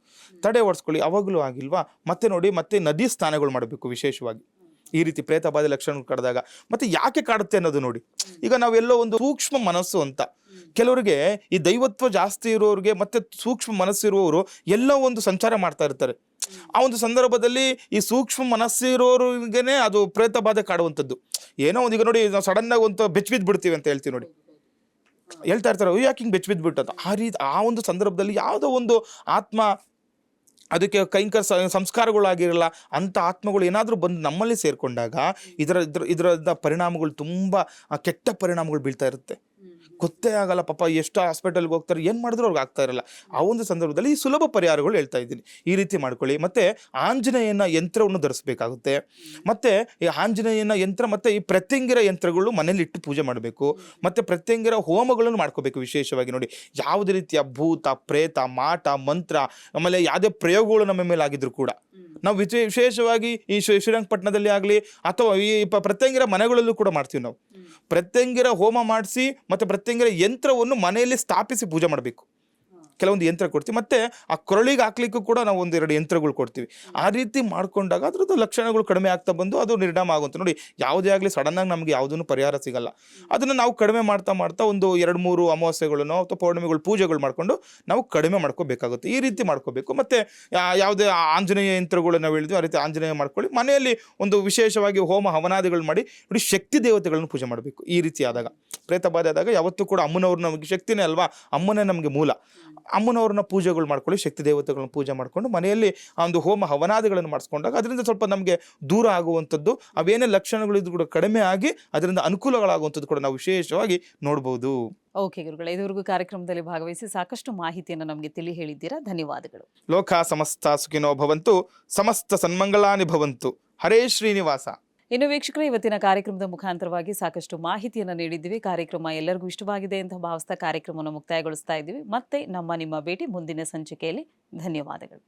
ತಡೆ ಓಡಿಸ್ಕೊಳ್ಳಿ, ಅವಾಗಲೂ ಆಗಿಲ್ವಾ. ಮತ್ತೆ ನೋಡಿ, ಮತ್ತೆ ನದಿ ಸ್ನಾನಗಳು ಮಾಡಬೇಕು ವಿಶೇಷವಾಗಿ ಈ ರೀತಿ ಪ್ರೇತಬಾಧೆ ಲಕ್ಷಣಗಳು ಕಡಿದಾಗ. ಮತ್ತೆ ಯಾಕೆ ಕಾಡುತ್ತೆ ಅನ್ನೋದು ನೋಡಿ. ಈಗ ನಾವೆಲ್ಲೋ ಒಂದು ಸೂಕ್ಷ್ಮ ಮನಸ್ಸು ಅಂತ, ಕೆಲವರಿಗೆ ಈ ದೈವತ್ವ ಜಾಸ್ತಿ ಇರೋರಿಗೆ ಮತ್ತೆ ಸೂಕ್ಷ್ಮ ಮನಸ್ಸಿರುವವರು ಎಲ್ಲೋ ಒಂದು ಸಂಚಾರ ಮಾಡ್ತಾ ಇರ್ತಾರೆ. ಆ ಒಂದು ಸಂದರ್ಭದಲ್ಲಿ ಈ ಸೂಕ್ಷ್ಮ ಮನಸ್ಸಿರೋರಿಗೇನೆ ಅದು ಪ್ರೇತಬಾಧೆ ಕಾಡುವಂಥದ್ದು. ಏನೋ ಒಂದು, ಈಗ ನೋಡಿ, ನಾವು ಸಡನ್ನಾಗಿ ಒಂದು ಬೆಚ್ಚಬಿದ್ದು ಬಿಡ್ತೀವಿ ಅಂತ ಹೇಳ್ತೀವಿ ನೋಡಿ, ಹೇಳ್ತಾ ಇರ್ತಾರೆ, ಯಾಕೆ ಹಿಂಗೆ ಬೆಚ್ಚಬಿದ್ದು ಅಂತ. ಆ ಒಂದು ಸಂದರ್ಭದಲ್ಲಿ ಯಾವುದೋ ಒಂದು ಆತ್ಮ, ಅದಕ್ಕೆ ಕೈಂಕರ ಸಂಸ್ಕಾರಗಳಾಗಿರಲ್ಲ ಅಂಥ ಆತ್ಮಗಳು ಏನಾದರೂ ಬಂದು ನಮ್ಮಲ್ಲಿ ಸೇರಿಕೊಂಡಾಗ ಇದರ ಪರಿಣಾಮಗಳು ತುಂಬ ಕೆಟ್ಟ ಪರಿಣಾಮಗಳು ಬೀಳ್ತಾ ಇರುತ್ತೆ. ಗೊತ್ತೇ ಆಗಲ್ಲ ಪಾಪ, ಎಷ್ಟು ಹಾಸ್ಪಿಟಲ್ಗೆ ಹೋಗ್ತಾರೆ, ಏನು ಮಾಡಿದ್ರು ಅವ್ರಿಗೆ ಆಗ್ತಾ ಇರಲ್ಲ. ಆ ಒಂದು ಸಂದರ್ಭದಲ್ಲಿ ಈ ಸುಲಭ ಪರಿಹಾರಗಳು ಹೇಳ್ತಾ ಇದ್ದೀನಿ, ಈ ರೀತಿ ಮಾಡ್ಕೊಳ್ಳಿ. ಮತ್ತು ಆಂಜನೇಯನ ಯಂತ್ರವನ್ನು ಧರಿಸಬೇಕಾಗುತ್ತೆ. ಮತ್ತು ಈ ಆಂಜನೇಯನ ಯಂತ್ರ ಮತ್ತು ಈ ಪ್ರತ್ಯಂಗಿರ ಯಂತ್ರಗಳು ಮನೇಲಿ ಇಟ್ಟು ಪೂಜೆ ಮಾಡಬೇಕು. ಮತ್ತು ಪ್ರತ್ಯಂಗಿರ ಹೋಮಗಳನ್ನು ಮಾಡ್ಕೋಬೇಕು ವಿಶೇಷವಾಗಿ. ನೋಡಿ, ಯಾವುದೇ ರೀತಿಯ ಭೂತ ಪ್ರೇತ ಮಾಟ ಮಂತ್ರ, ಆಮೇಲೆ ಯಾವುದೇ ಪ್ರಯೋಗಗಳು ನಮ್ಮ ಮೇಲೆ ಆಗಿದ್ರು ಕೂಡ ನಾವು ವಿಶೇಷವಾಗಿ ಈ ಶ್ರೀರಂಗಪಟ್ಟಣದಲ್ಲಿ ಆಗಲಿ ಅಥವಾ ಈ ಪ್ರತ್ಯಂಗಿರ ಮನೆಗಳಲ್ಲೂ ಕೂಡ ಮಾಡ್ತೀವಿ. ನಾವು ಪ್ರತ್ಯಂಗಿರ ಹೋಮ ಮಾಡಿಸಿ ಮತ್ತು ಪ್ರತ್ಯಂಗಿರ ಯಂತ್ರವನ್ನು ಮನೆಯಲ್ಲಿ ಸ್ಥಾಪಿಸಿ ಪೂಜೆ ಮಾಡಬೇಕು. ಕೆಲವೊಂದು ಯಂತ್ರ ಕೊಡ್ತೀವಿ, ಮತ್ತು ಆ ಕೊರಳಿಗೆ ಹಾಕ್ಲಿಕ್ಕೂ ಕೂಡ ನಾವು ಒಂದೆರಡು ಯಂತ್ರಗಳು ಕೊಡ್ತೀವಿ. ಆ ರೀತಿ ಮಾಡ್ಕೊಂಡಾಗ ಅದ್ರದ್ದು ಲಕ್ಷಣಗಳು ಕಡಿಮೆ ಆಗ್ತಾ ಬಂದು ಅದು ನಿರ್ನಾಮ ಆಗುವಂಥ. ನೋಡಿ, ಯಾವುದೇ ಆಗಲಿ ಸಡನ್ನಾಗಿ ನಮಗೆ ಯಾವುದೂ ಪರಿಹಾರ ಸಿಗಲ್ಲ. ಅದನ್ನು ನಾವು ಕಡಿಮೆ ಮಾಡ್ತಾ ಮಾಡ್ತಾ ಒಂದು 2-3 ಅಮಾವಾಸ್ಯೆಗಳನ್ನು ಅಥವಾ ಪೌರ್ಣಿಮೆಗಳು ಪೂಜೆಗಳು ಮಾಡಿಕೊಂಡು ನಾವು ಕಡಿಮೆ ಮಾಡ್ಕೋಬೇಕಾಗುತ್ತೆ. ಈ ರೀತಿ ಮಾಡ್ಕೋಬೇಕು. ಮತ್ತು ಯಾವುದೇ ಆಂಜನೇಯ ಯಂತ್ರಗಳು ನಾವು ಹೇಳಿದ್ವಿ, ಆ ರೀತಿ ಆಂಜನೇಯ ಮಾಡ್ಕೊಳ್ಳಿ. ಮನೆಯಲ್ಲಿ ಒಂದು ವಿಶೇಷವಾಗಿ ಹೋಮ ಹವನಾದಿಗಳು ಮಾಡಿ ನೋಡಿ, ಶಕ್ತಿ ದೇವತೆಗಳನ್ನು ಪೂಜೆ ಮಾಡಬೇಕು. ಈ ರೀತಿ ಆದಾಗ, ಪ್ರೇತ ಬಾಧೆ ಆದಾಗ ಯಾವತ್ತೂ ಕೂಡ ಅಮ್ಮನವ್ರು ನಮಗೆ ಶಕ್ತಿನೇ ಅಲ್ವಾ, ಅಮ್ಮನೇ ನಮಗೆ ಮೂಲ. ಅಮ್ಮನವ್ರನ್ನ ಪೂಜೆಗಳು ಮಾಡ್ಕೊಳ್ಳಿ, ಶಕ್ತಿ ದೇವತೆಗಳನ್ನ ಪೂಜೆ ಮಾಡಿಕೊಂಡು ಮನೆಯಲ್ಲಿ ಆ ಒಂದು ಹೋಮ ಹವನಾದಿಗಳನ್ನು ಮಾಡಿಸ್ಕೊಂಡಾಗ ಅದರಿಂದ ಸ್ವಲ್ಪ ನಮಗೆ ದೂರ ಆಗುವಂಥದ್ದು, ಅವೇನೇ ಲಕ್ಷಣಗಳಿದ್ದು ಕೂಡ ಕಡಿಮೆ ಆಗಿ ಅದರಿಂದ ಅನುಕೂಲಗಳಾಗುವಂಥದ್ದು ಕೂಡ ನಾವು ವಿಶೇಷವಾಗಿ ನೋಡ್ಬೋದು. ಓಕೆ ಗುರುಗಳೇ, ಇದುವರೆಗೂ ಕಾರ್ಯಕ್ರಮದಲ್ಲಿ ಭಾಗವಹಿಸಿ ಸಾಕಷ್ಟು ಮಾಹಿತಿಯನ್ನು ನಮಗೆ ತಿಳಿ ಹೇಳಿದ್ದೀರಾ. ಧನ್ಯವಾದಗಳು. ಲೋಕ ಸಮಸ್ತ ಸುಖಿನೋ ಭವಂತು, ಸಮಸ್ತ ಸನ್ಮಂಗಳಾನಿ ಭವಂತು. ಹರೇ ಶ್ರೀನಿವಾಸ. ಇನ್ನು ವೀಕ್ಷಕರೇ, ಇವತ್ತಿನ ಕಾರ್ಯಕ್ರಮದ ಮುಖಾಂತರವಾಗಿ ಸಾಕಷ್ಟು ಮಾಹಿತಿಯನ್ನು ನೀಡಿದ್ದೀವಿ. ಕಾರ್ಯಕ್ರಮ ಎಲ್ಲರಿಗೂ ಇಷ್ಟವಾಗಿದೆ ಅಂತ ಭಾವಿಸ್ತಾ ಕಾರ್ಯಕ್ರಮವನ್ನು ಮುಕ್ತಾಯಗೊಳಿಸ್ತಾ ಇದ್ದೀವಿ. ಮತ್ತೆ ನಿಮ್ಮ ಭೇಟಿ ಮುಂದಿನ ಸಂಚಿಕೆಯಲ್ಲಿ. ಧನ್ಯವಾದಗಳು.